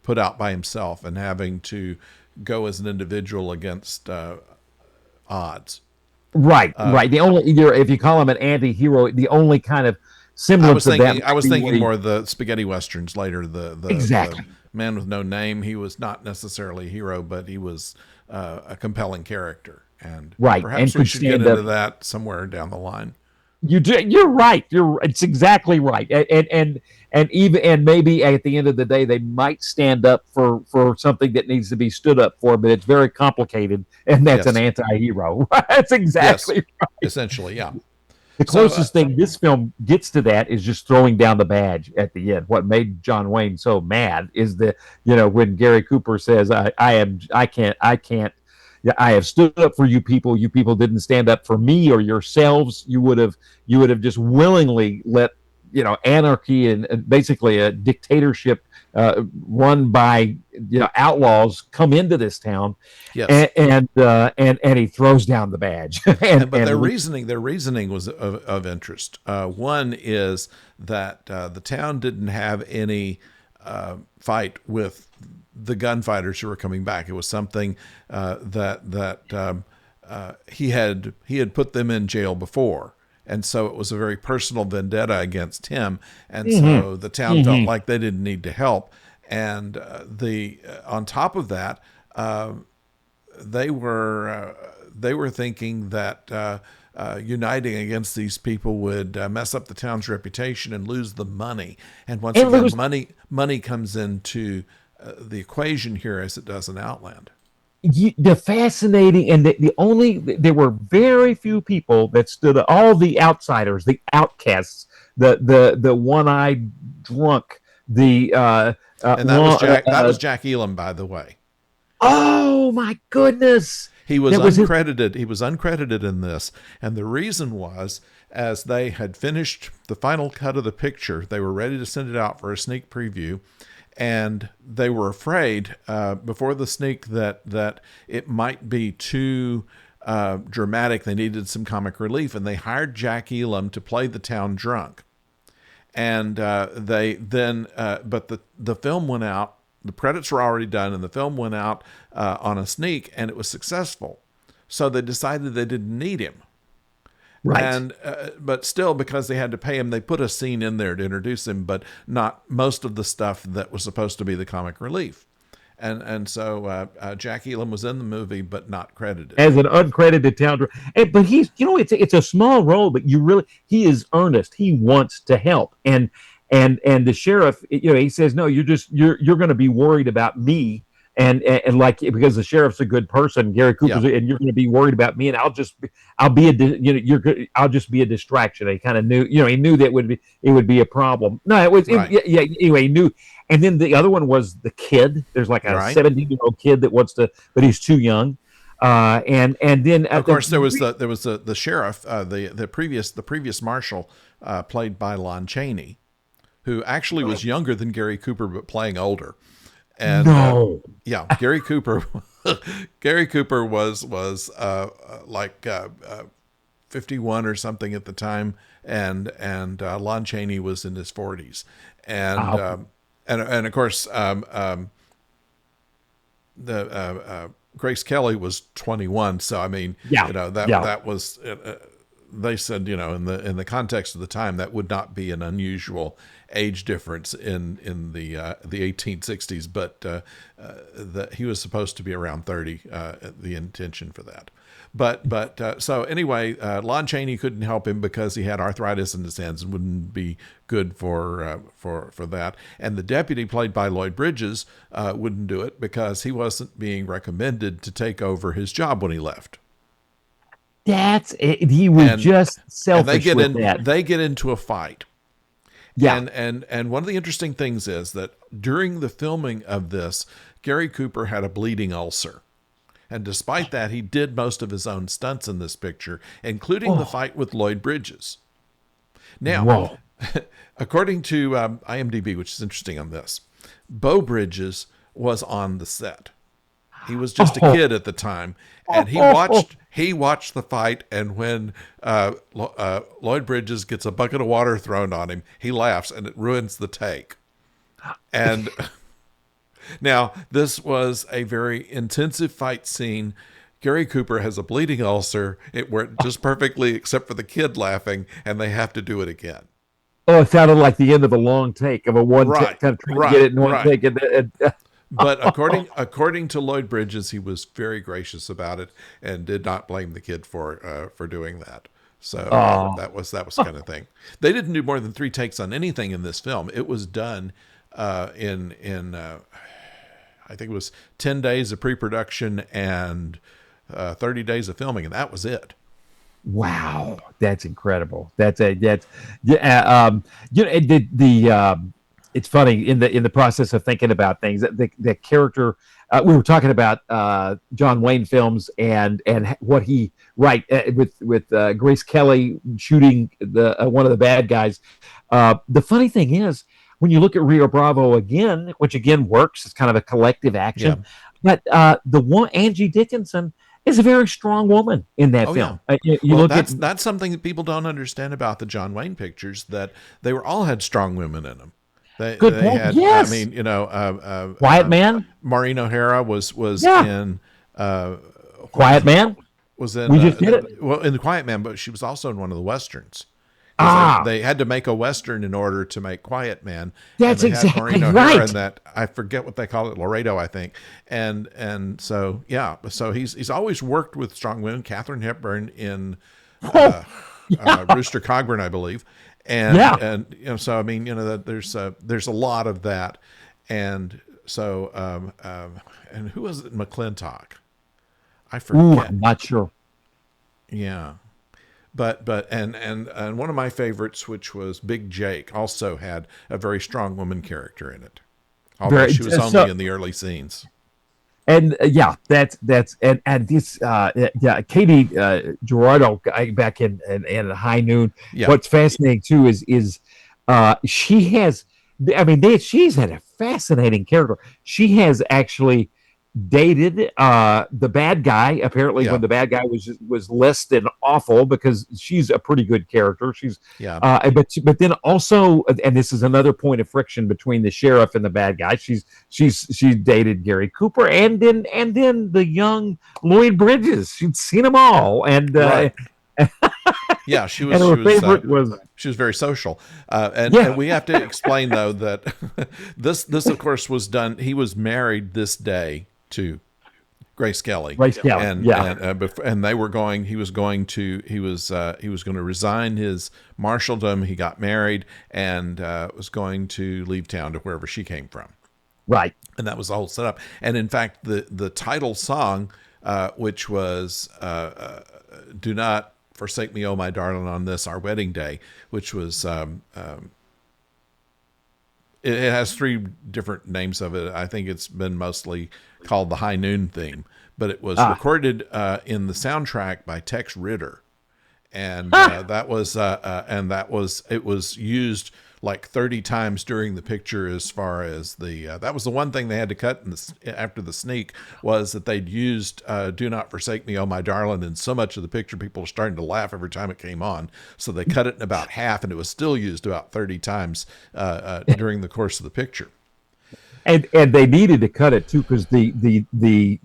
put out by himself and having to go as an individual against odds. Right, Uh, right. The only either if you call him an anti-hero, the only kind of I was semblance of that thinking I might was be thinking when he more of the spaghetti westerns later. The exactly man with no name. He was not necessarily a hero, but he was a compelling character, and right and perhaps we could should get stand into up. that somewhere down the line. You do. You're right. It's exactly right. And even and maybe at the end of the day, they might stand up for something that needs to be stood up for, but it's very complicated, and that's an Yes, anti-hero. That's yes, exactly right. essentially, yeah. The So closest thing this film gets to that is just throwing down the badge at the end. What made John Wayne so mad is when Gary Cooper says, I can't, yeah, I have stood up for you people. You people didn't stand up for me or yourselves. You would have just willingly let anarchy and basically a dictatorship run by outlaws come into this town, yes, and he throws down the badge and but and their reasoning was of interest. One is that the town didn't have any fight with the gunfighters who were coming back. It was something that he had put them in jail before, and so it was a very personal vendetta against him. And hmm so the town felt hmm like they didn't need to help. And the on top of that, they were thinking that uniting against these people would mess up the town's reputation and lose the money. And once and again, lose money comes into the equation here as it does in Outland. the fascinating and the only there were very few people that stood all the outsiders, the outcasts, the one-eyed drunk, the And that was Jack. That was Jack Elam, by the way. oh my goodness, He was that was his uncredited. He was uncredited in this, and the reason was, as they had finished the final cut of the picture, they were ready to send it out for a sneak preview, and they were afraid before the sneak that it might be too dramatic. They needed some comic relief, and they hired Jack Elam to play the town drunk. And they then, but the film went out. The credits were already done, and the film went out on a sneak, and it was successful. So they decided they didn't need him. right. And but still, because they had to pay him, they put a scene in there to introduce him, but not most of the stuff that was supposed to be the comic relief. And so Jack Elam was in the movie, but not credited. As an uncredited town but he's it's a small role, but he is earnest, he wants to help, and the sheriff, he says, no, you're going to be worried about me, and like, because the sheriff's a good person, Gary Yeah, Cooper's, and you're going to be worried about me, and I'll be I'll just be a distraction. He kind of knew, he knew that it would be a problem. No, right, yeah, yeah, anyway, he knew. And then the other one was the kid. There's like a right. 17-year-old kid that wants to, but he's too young. And then Of course, there was the sheriff, the previous marshal, played by Lon Chaney, who actually was younger than Gary Cooper, but playing older. And no, yeah, Gary Cooper, Gary Cooper was like 51 or something at the time, and Lon Chaney was in his 40s, and Okay. and of course the Grace Kelly was 21. So I mean, Yeah. that Yeah. that was. They said, in the context of the time, that would not be an unusual age difference in the 1860s, but that he was supposed to be around 30. The intention for that, but so anyway, Lon Chaney couldn't help him because he had arthritis in his hands and wouldn't be good for that. And the deputy, played by Lloyd Bridges, wouldn't do it because he wasn't being recommended to take over his job when he left. That's it. He was and just and they selfish get with in that. they get into a fight. Yeah. And one of the interesting things is that during the filming of this, Gary Cooper had a bleeding ulcer. And despite that, he did most of his own stunts in this picture, including the Oh, fight with Lloyd Bridges. Now, whoa. according to IMDb, which is interesting on this, Beau Bridges was on the set. He was just a Oh, kid at the time, and he oh, watched the fight. And when Lloyd Bridges gets a bucket of water thrown on him, he laughs, and it ruins the take. And now this was a very intensive fight scene. Gary Cooper has a bleeding ulcer. It worked just perfectly, except for the kid laughing, and they have to do it again. oh, it sounded like the end of a long take of a one Right, kind of trying to get right, it in one right. take. But according to Lloyd Bridges, he was very gracious about it and did not blame the kid for doing that. So Oh, that was kind of thing. They didn't do more than 3 takes on anything in this film. It was done in I think it was 10 days of pre-production and 30 days of filming, and that was it. wow, that's incredible. That's yeah. It's funny in the process of thinking about things. The character we were talking about John Wayne films and what he right with Grace Kelly shooting the one of the bad guys. The funny thing is when you look at Rio Bravo again, which again works, it's kind of a collective Yeah. action. But the one Angie Dickinson is a very strong woman in that Oh yeah. film. You Well, look at that's something that people don't understand about the John Wayne pictures, that they were all had strong women in them. good They point. had, I Yes, mean, Quiet Man. Maureen O'Hara was Yeah, in what Quiet Man. was in We just did it. well, in the Quiet Man, but she was also in one of the westerns, because Ah, they had to make a western in order to make Quiet Man, and that's they had Maureen exactly O'Hara in right. that. I forget what they call it, Laredo, I think. And so yeah, so he's always worked with strong women. Katharine Hepburn in Oh, yeah, Rooster Cogburn, I believe, and yeah. so I mean, that there's a lot of that, and so and who was it in McClintock? I Ooh, forget. I'm not sure. Yeah, but and one of my favorites, which was Big Jake, also had a very strong woman character in it, although Very she was only so. in the early scenes. And yeah, that's and this yeah, Katie Gerardo back in High Noon. Yeah, What's fascinating too is she has. I mean, she's had a fascinating character. She has actually dated the bad guy. Apparently, yeah, when the bad guy was less than awful, because she's a pretty good character. She's yeah, but then also, and this is another point of friction between the sheriff and the bad guy. She dated Gary Cooper and then the young Lloyd Bridges. She'd seen them all, right. Yeah, she and was her favorite was she was very social, and yeah. we have to explain though that this of course was done. He was married this day to Grace Kelly, Grace Kelly. Yeah, and they were going. He was going to resign his marshaldom. He got married and was going to leave town to wherever she came from, right. and that was the whole setup. And in fact, the title song, which was "Do Not Forsake Me, Oh My Darling, on This Our Wedding Day," which was it has 3 different names of it. I think it's been mostly called the High Noon theme, but it was Ah, recorded in the soundtrack by Tex Ritter, and that was it was used like 30 times during the picture. As far as that was the one thing they had to cut after the sneak, was that they'd used "Do Not Forsake Me, Oh My Darling" in so much of the picture, people were starting to laugh every time it came on, so they cut it in about half, and it was still used about 30 times during the course of the picture. And they needed to cut it too, because the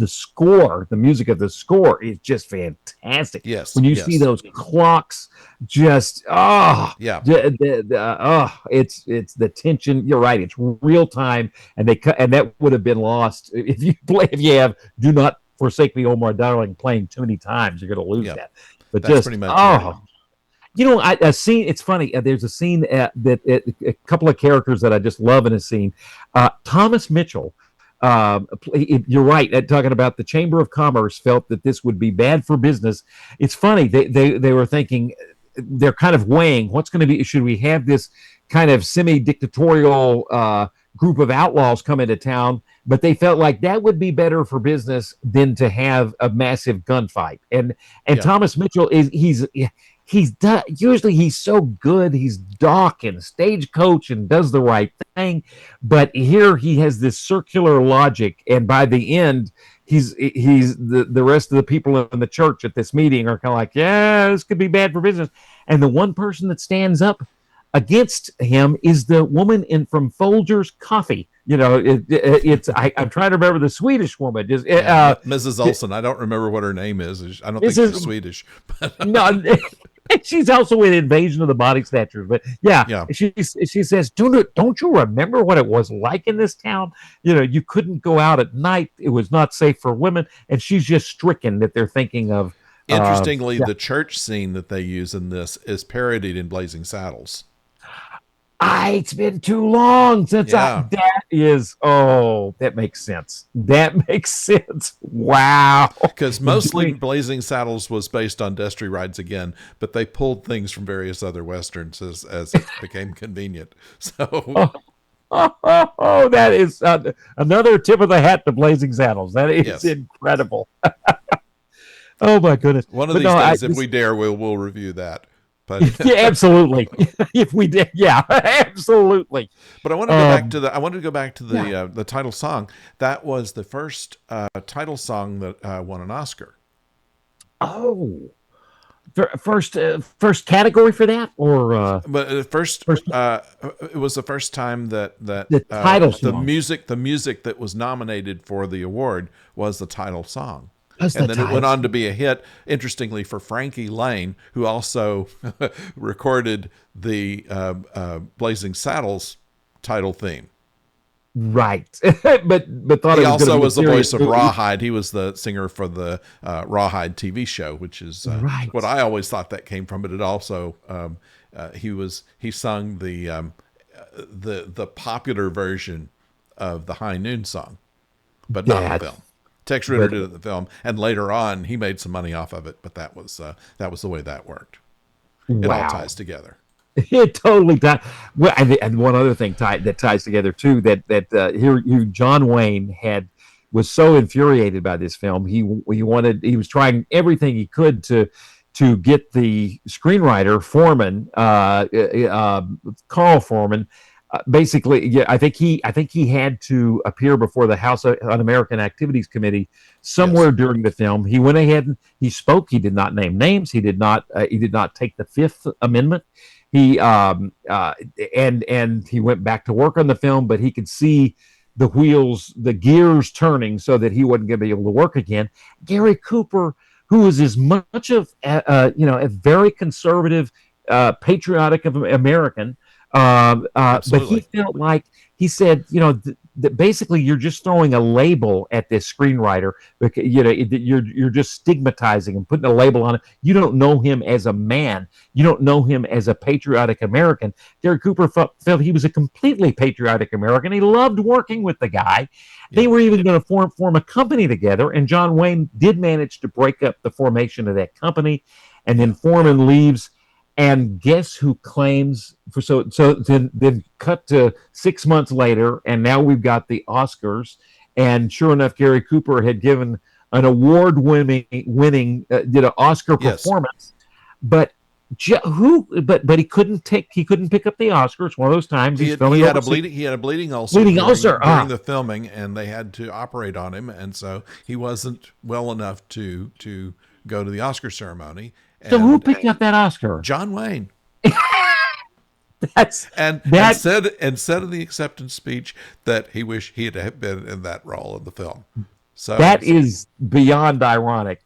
score, the music of the score is just fantastic. Yes, When you see yes. those clocks, just Yeah. it's the tension. You're right. It's real time, and they cut, and that would have been lost if you have "Do Not Forsake Me, Oh My Darling" playing too many times. You're going to lose Yep. that. But That's pretty much it. A scene. It's funny. There's a scene that a couple of characters that I just love in a scene. Thomas Mitchell. You're right. Talking about the Chamber of Commerce felt that this would be bad for business. It's funny. They were thinking, they're kind of weighing what's going to be. Should we have this kind of semi-dictatorial group of outlaws come into town? But they felt like that would be better for business than to have a massive gunfight. And Yeah. Thomas Mitchell he's done, usually he's so good. He's Doc and stagecoach and does the right thing, but here he has this circular logic, and by the end, he's the rest of the people in the church at this meeting are kind of like, yeah, this could be bad for business. And the one person that stands up against him is the woman from Folger's Coffee. I'm trying to remember the Swedish woman. Mrs. Olsen. I don't remember what her name is. I don't think she's Swedish. No, she's also in Invasion of the Body Snatchers. But yeah. She says, don't you remember what it was like in this town? You couldn't go out at night. It was not safe for women. And she's just stricken that they're thinking of. Interestingly, the church scene that they use in this is parodied in Blazing Saddles. It's been too long since that makes sense. That makes sense. Wow. Because mostly Blazing Saddles was based on Destry Rides Again, but they pulled things from various other Westerns as it became convenient. So. That is another tip of the hat to Blazing Saddles. That is incredible. Oh my goodness. One of these days, if we dare, we'll review that. But yeah, absolutely. If we did, yeah, absolutely. But I want to go back to the title song. That was the first title song that won an Oscar. Oh, first category for that, or but it was the first time that the title song. the music that was nominated for the award was the title song. And then it went on to be a hit, interestingly, for Frankie Lane, who also recorded the Blazing Saddles title theme. Right, but thought he also was the voice of Rawhide. He was the singer for the Rawhide TV show, which is what I always thought that came from. But it also he sung the popular version of the High Noon song, but not the film. Tex Ritter did the film, and later on he made some money off of it. But that was the way that worked. It all ties together. It totally does. Well, and one other thing that ties together too, that John Wayne was so infuriated by this film. He was trying everything he could to get the screenwriter Foreman, Carl Foreman. Basically, I think he had to appear before the House Un-American Activities Committee somewhere during the film. He went ahead and he spoke. He did not name names. He did not take the Fifth Amendment. He and he went back to work on the film, but he could see the gears turning, so that he wasn't going to be able to work again. Gary Cooper, who was as much of a very conservative, patriotic of American. But he felt like, he said, that basically you're just throwing a label at this screenwriter, because you're just stigmatizing and putting a label on it. You don't know him as a man. You don't know him as a patriotic American. Gary Cooper felt he was a completely patriotic American. He loved working with the guy. They were even going to form a company together, and John Wayne did manage to break up the formation of that company, and then Foreman leaves. And guess who claims then cut to 6 months later, and now we've got the Oscars, and sure enough, Gary Cooper had given an award-winning did an Oscar performance But but he couldn't pick up the Oscar. It's one of those times he's He filming had a overseas. bleeding ulcer Bleeding ulcer. during the filming, and they had to operate on him, and so he wasn't well enough to go to the Oscar ceremony. So who And picked up that Oscar? John Wayne. That's and that. said in the acceptance speech that he wished he had been in that role in the film. So That is beyond ironic.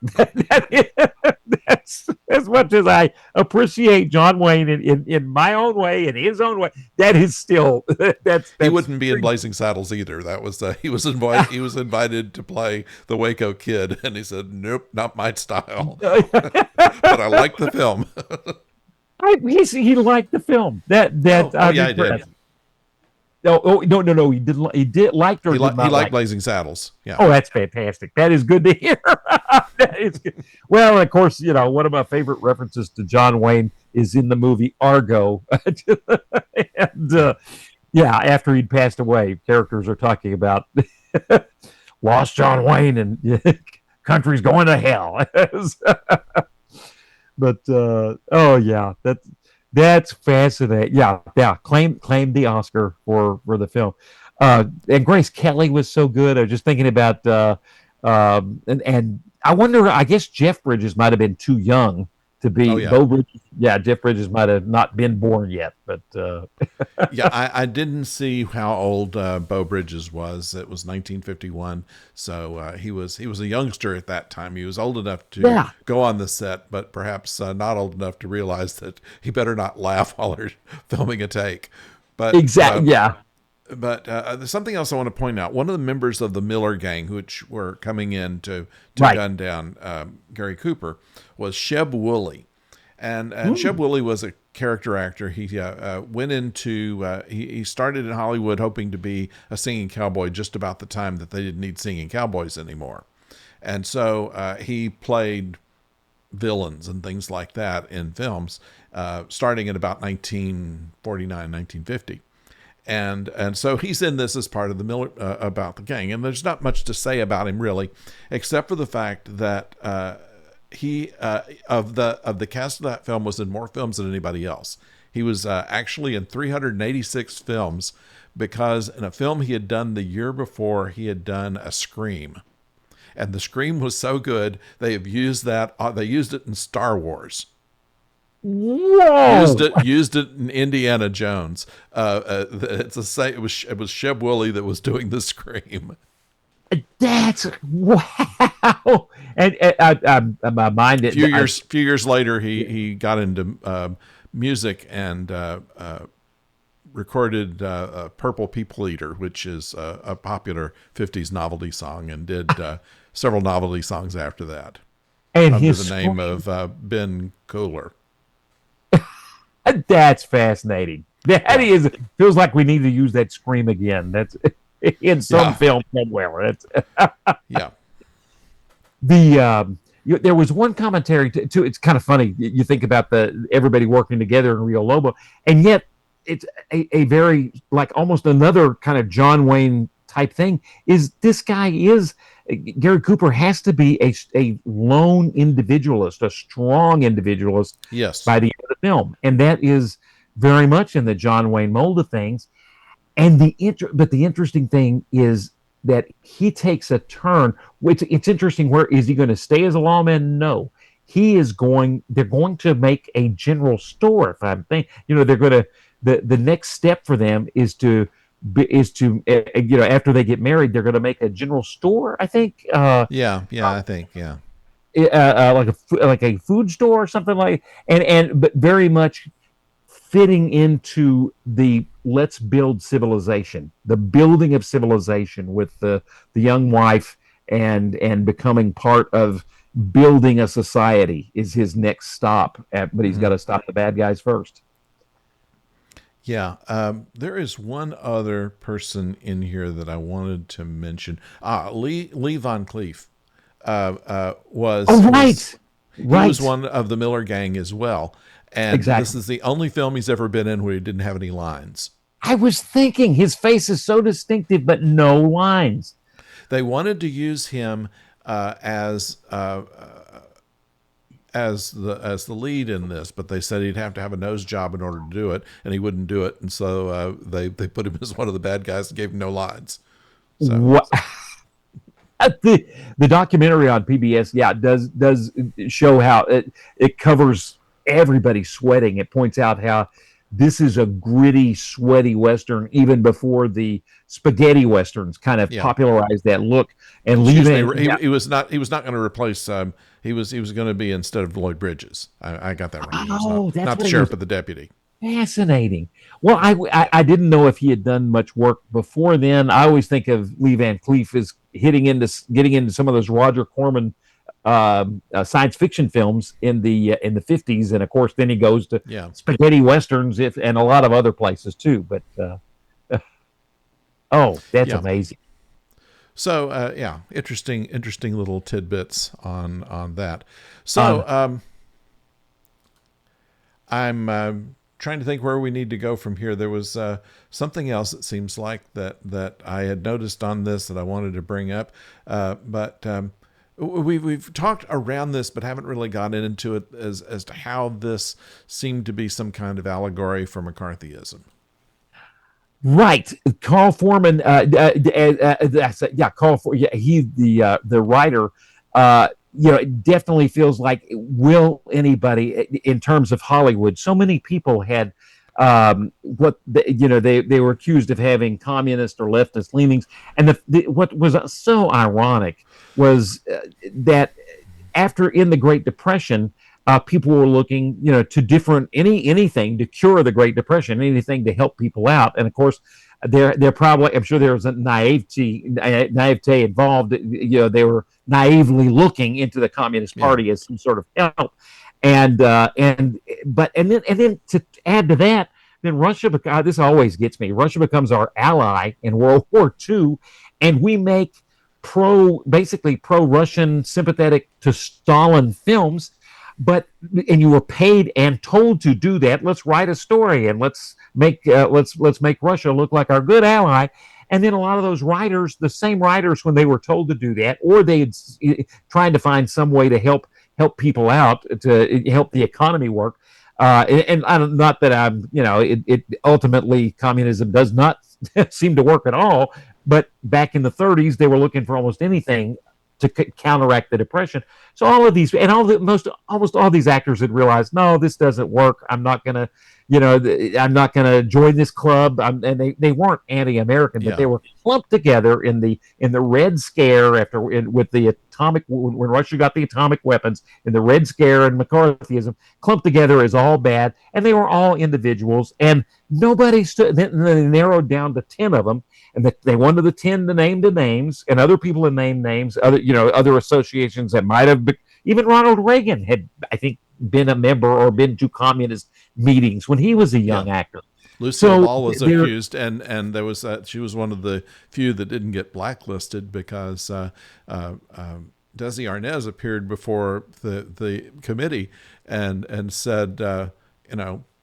That's as much as I appreciate John Wayne in my own way, in his own way. That is still that's he wouldn't be in Blazing Saddles either. That was he was invited to play the Waco Kid, and he said, "Nope, not my style." But I like the film. He liked the film. I'm yeah, impressed. I did. No. He did like or He did not liked like. Blazing Saddles. Yeah. Oh, that's fantastic. That is good to hear. That is good. Well, of course, one of my favorite references to John Wayne is in the movie Argo. And yeah, after he'd passed away, characters are talking about lost John Wayne and country's going to hell. But oh yeah, that's fascinating. Yeah. Claimed the Oscar for the film. And Grace Kelly was so good. I was just thinking about and I wonder. I guess Jeff Bridges might have been too young to be Oh, yeah. Beau Bridges. Yeah, Jeff Bridges might have not been born yet. But Yeah, I didn't see how old Beau Bridges was. It was 1951, so he was a youngster at that time. He was old enough to go on the set, but perhaps not old enough to realize that he better not laugh while they're filming a take. But exactly, yeah. But there's something else I want to point out. One of the members of the Miller gang, which were coming in to Right. gun down Gary Cooper, was Sheb Woolley. And Sheb Woolley was a character actor. He went into, he started in Hollywood hoping to be a singing cowboy just about the time that they didn't need singing cowboys anymore. And so he played villains and things like that in films, starting at about 1949, 1950. And so he's in this as part of the Miller about the gang, and there's not much to say about him really, except for the fact that he of the cast of that film was in more films than anybody else. He was actually in 386 films, because in a film he had done the year before, he had done a Scream, and the Scream was so good they have used that. They used it in Star Wars. Whoa! Used it in Indiana Jones. It's a say. It was Sheb Woolley that was doing the Scream. That's wow. And my mind. A few years later, he got into music and recorded "Purple People Eater," which is a popular '50s novelty song, and did several novelty songs after that and under his the name of Ben Kohler. That's fascinating. That is feels like we need to use that Scream again. That's in some film somewhere. That's Yeah. There was one commentary too. It's kind of funny. You think about everybody working together in Rio Lobo, and yet it's a very like almost another kind of John Wayne type thing. Gary Cooper has to be a lone individualist, a strong individualist. Yes. By the end of the film, and that is very much in the John Wayne mold of things. And but the interesting thing is that he takes a turn. It's interesting. Where is he going to stay as a lawman? No, they're going to make a general store. If I'm thinking, they're going to, the next step for them is to after they get married, they're going to make a general store. I think. I think. Yeah. Like a food store or something like, but very much fitting into the let's build civilization, the building of civilization with the young wife and becoming part of building a society is his next stop. But he's got to stop the bad guys first. Yeah, there is one other person in here that I wanted to mention. Lee Von Cleef was. Oh, right. He was one of the Miller gang as well. And This is the only film he's ever been in where he didn't have any lines. I was thinking his face is so distinctive, but no lines. They wanted to use him as as the lead in this, but they said he'd have to have a nose job in order to do it, and he wouldn't do it, and so they put him as one of the bad guys and gave him no lines. So What the documentary on PBS, yeah, does show how it covers everybody sweating. It points out how this is a gritty, sweaty Western, even before the spaghetti Westerns kind of yeah. popularized that look. And Excuse leaving, me, he was not going to replace. He was going to be instead of Lloyd Bridges. I got that wrong. He was oh, that's not the what he sheriff, was. but the deputy. Fascinating. Well, I didn't know if he had done much work before then. I always think of Lee Van Cleef as getting into some of those Roger Corman science fiction films in the 50s, and of course then he goes to Yeah. spaghetti westerns and a lot of other places too. But oh, that's Yeah. amazing. So yeah, interesting little tidbits on that. So I'm trying to think where we need to go from here. There was something else it seems like that I had noticed on this that I wanted to bring up, but we've talked around this, but haven't really gotten into it as to how this seemed to be some kind of allegory for McCarthyism. Right, Carl Foreman. Yeah, Carl. Yeah, he's the writer. It definitely feels like, will anybody in terms of Hollywood? So many people had they were accused of having communist or leftist leanings, and what was so ironic was that after in the Great Depression. People were looking, to different anything to cure the Great Depression, anything to help people out, and of course, they're probably, I'm sure there was a naivete involved. They were naively looking into the Communist Party as some sort of help, and then to add to that, then Russia. This always gets me. Russia becomes our ally in World War II, and we make basically pro-Russian, sympathetic to Stalin films. And you were paid and told to do that. Let's write a story and let's make Russia look like our good ally. And then a lot of those writers, the same writers, when they were told to do that, or they had trying to find some way to help people out, to help the economy work. And I'm not that I'm, it ultimately communism does not seem to work at all. But back in the 30s, they were looking for almost anything to counteract the depression. So all of these and almost all these actors had realized, no, this doesn't work. I'm not gonna, I'm not gonna join this club. And they weren't anti-American, but they were clumped together in the Red Scare with the atomic, when Russia got the atomic weapons, in the Red Scare and McCarthyism, clumped together as all bad, and they were all individuals, and nobody stood. Then they narrowed down to 10 of them. And they wanted the 10 to name the names, and other people to name names, other associations that might have been. Even Ronald Reagan had, I think, been a member or been to communist meetings when he was a young actor. Lucille Ball was accused, and there was she was one of the few that didn't get blacklisted because Desi Arnaz appeared before the committee and said,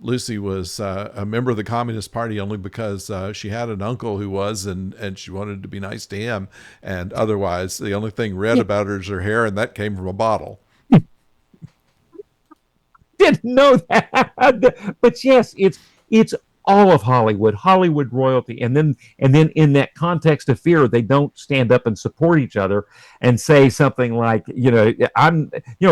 Lucy was a member of the Communist Party only because she had an uncle who was, and she wanted to be nice to him. And otherwise, the only thing red about her is her hair, and that came from a bottle. Didn't know that, but yes, it's all of Hollywood royalty, and then in that context of fear, they don't stand up and support each other and say something like,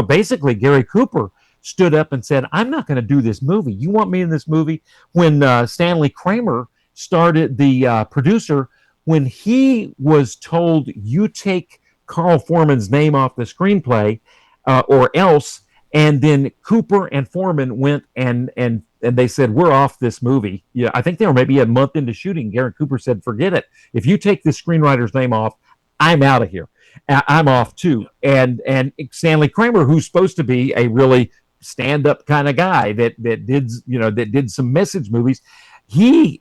basically Gary Cooper stood up and said, I'm not going to do this movie. You want me in this movie? When Stanley Kramer started, the producer, when he was told, you take Carl Foreman's name off the screenplay or else, and then Cooper and Foreman went and they said, we're off this movie. Yeah, I think they were maybe a month into shooting. Gary Cooper said, forget it. If you take this screenwriter's name off, I'm out of here. I'm off too. And Stanley Kramer, who's supposed to be a really stand-up kind of guy that did some message movies, he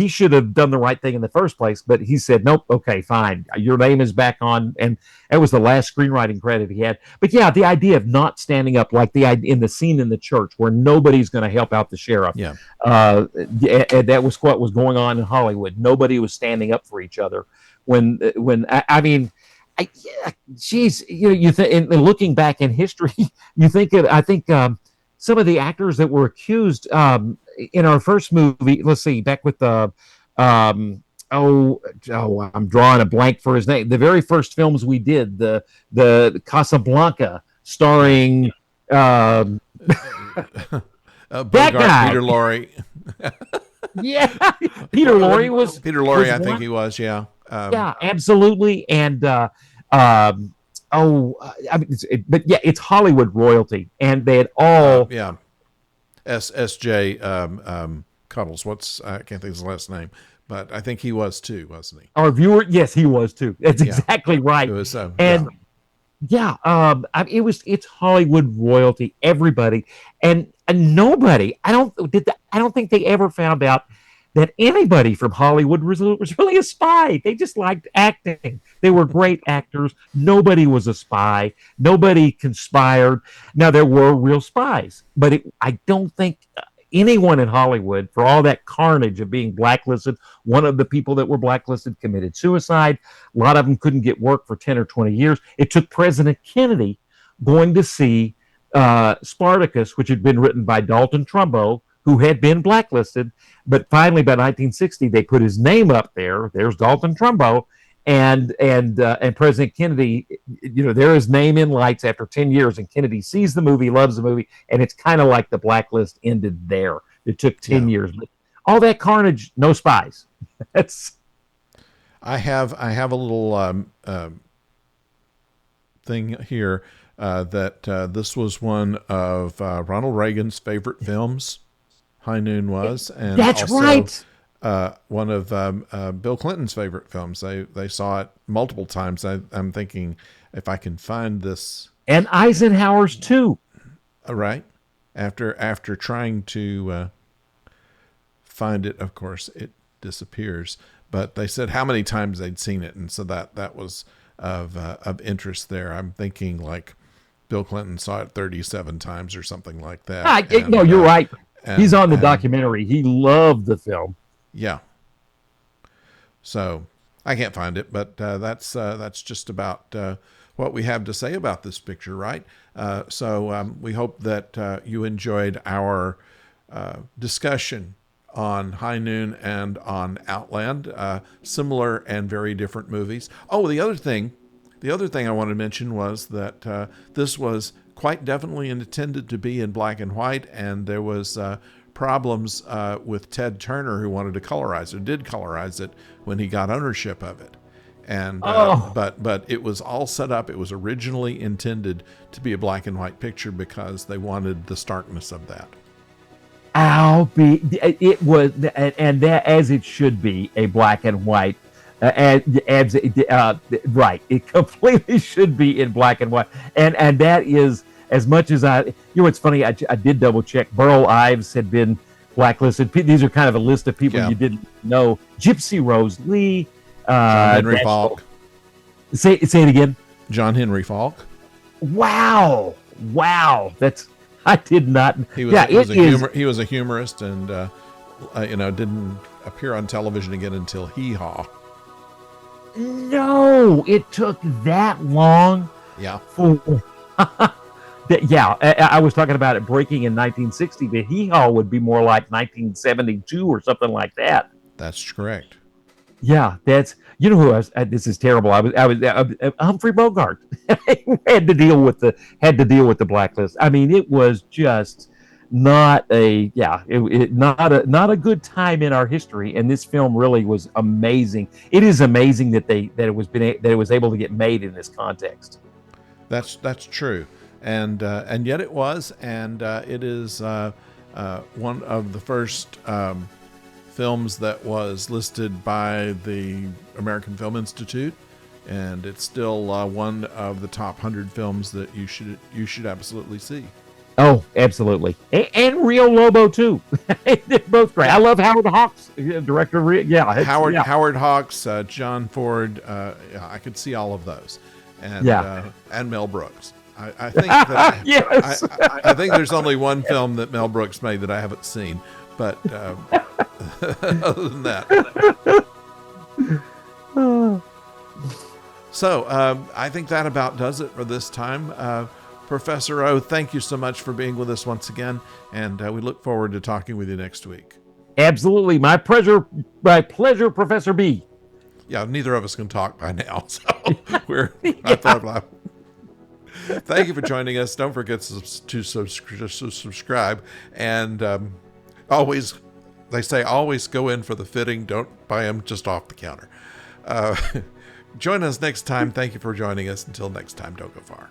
should have done the right thing in the first place, but he said, nope, okay, fine, your name is back on, and that was the last screenwriting credit he had. But yeah, the idea of not standing up, like the idea in the scene in the church where nobody's going to help out the sheriff, that was what was going on in Hollywood. Nobody was standing up for each other when I mean, Geez, you think, and looking back in history, you think I think some of the actors that were accused in our first movie. Let's see, back with the um, I'm drawing a blank for his name. The very first films we did, the Casablanca, Yeah. starring um, that Bogart, guy. Peter Lorre. Yeah, Peter One of Lorre them, Peter was Lorre, I think one. he was. Yeah. Yeah, absolutely. And um, I mean, but yeah, it's Hollywood royalty, and they had all Yeah. S.J. Cuddles. I can't think of his last name, but I think he was too, wasn't he? our viewer. Yes, he was too. That's Yeah. exactly It right. was. Yeah. And yeah, it's Hollywood royalty. Everybody and nobody. I don't think they ever found out that anybody from Hollywood was really a spy. They just liked acting. They were great actors. Nobody was a spy. Nobody conspired. Now there were real spies, but I don't think anyone in Hollywood, for all that carnage of being blacklisted, one of the people that were blacklisted committed suicide. A lot of them couldn't get work for 10 or 20 years. It took President Kennedy going to see Spartacus, which had been written by Dalton Trumbo, who had been blacklisted. But finally, by 1960, they put his name up there. There's Dalton Trumbo. And President Kennedy, there is name in lights after 10 years, and Kennedy sees the movie, loves the movie, and it's kind of like the blacklist ended there. It took 10 Yeah. years. But all that carnage, no spies. That's I have a little thing here that this was one of Ronald Reagan's favorite films. High Noon was, and that's also right. one of Bill Clinton's favorite films. They saw it multiple times. I'm thinking if I can find this. And Eisenhower's too. Right after trying to find it, of course it disappears. But they said how many times they'd seen it, and so that was of interest there. I'm thinking like Bill Clinton saw it 37 times or something like that. No, you're right. He's on the and documentary. He loved the film. yeah. So I can't find it, but that's just about what we have to say about this picture, right? So we hope that you enjoyed our discussion on High Noon and on Outland, similar and very different movies. Oh, the other thing I wanted to mention was that this was quite definitely intended to be in black and white, and there was problems with Ted Turner, who wanted to colorize it, did colorize it when he got ownership of it. And but it was all set up. It was originally intended to be a black and white picture because they wanted the starkness of that. It was, and that as it should be, a black and white. Right, it completely should be in black and white, and that is as much as it's funny. I did double check. Burl Ives had been blacklisted. These are kind of a list of people you didn't know. Gypsy Rose Lee, John Henry Falk. Say it again. John Henry Falk. Wow, that's. I did not. He was a humorist, and didn't appear on television again until Hee Haw. No, it took that long. Yeah. I was talking about it breaking in 1960. The Hee Haw would be more like 1972 or something like that. That's correct. Yeah, that's who I was. This is terrible. I was Humphrey Bogart had to deal with the blacklist. I mean, it was just not not a good time in our history. And this film really was amazing. It is amazing that it was able to get made in this context. That's true, and yet it was, and it is one of the first. Films that was listed by the American Film Institute, and it's still one of the top 100 films that you should absolutely see. Oh, absolutely, and Rio Lobo too. They're both great. I love Howard Hawks, director. Howard Hawks, John Ford. I could see all of those, and Mel Brooks. I think that yes. I think there's only one film that Mel Brooks made that I haven't seen, but. Other than that. So I think that about does it for this time. Professor O, thank you so much for being with us once again, and we look forward to talking with you next week. Absolutely. My pleasure. My pleasure, Professor B. Yeah, neither of us can talk by now, so I thought, thank you for joining us. Don't forget to subscribe, and always, they say, always go in for the fitting. Don't buy them just off the counter. Join us next time. Thank you for joining us. Until next time, don't go far.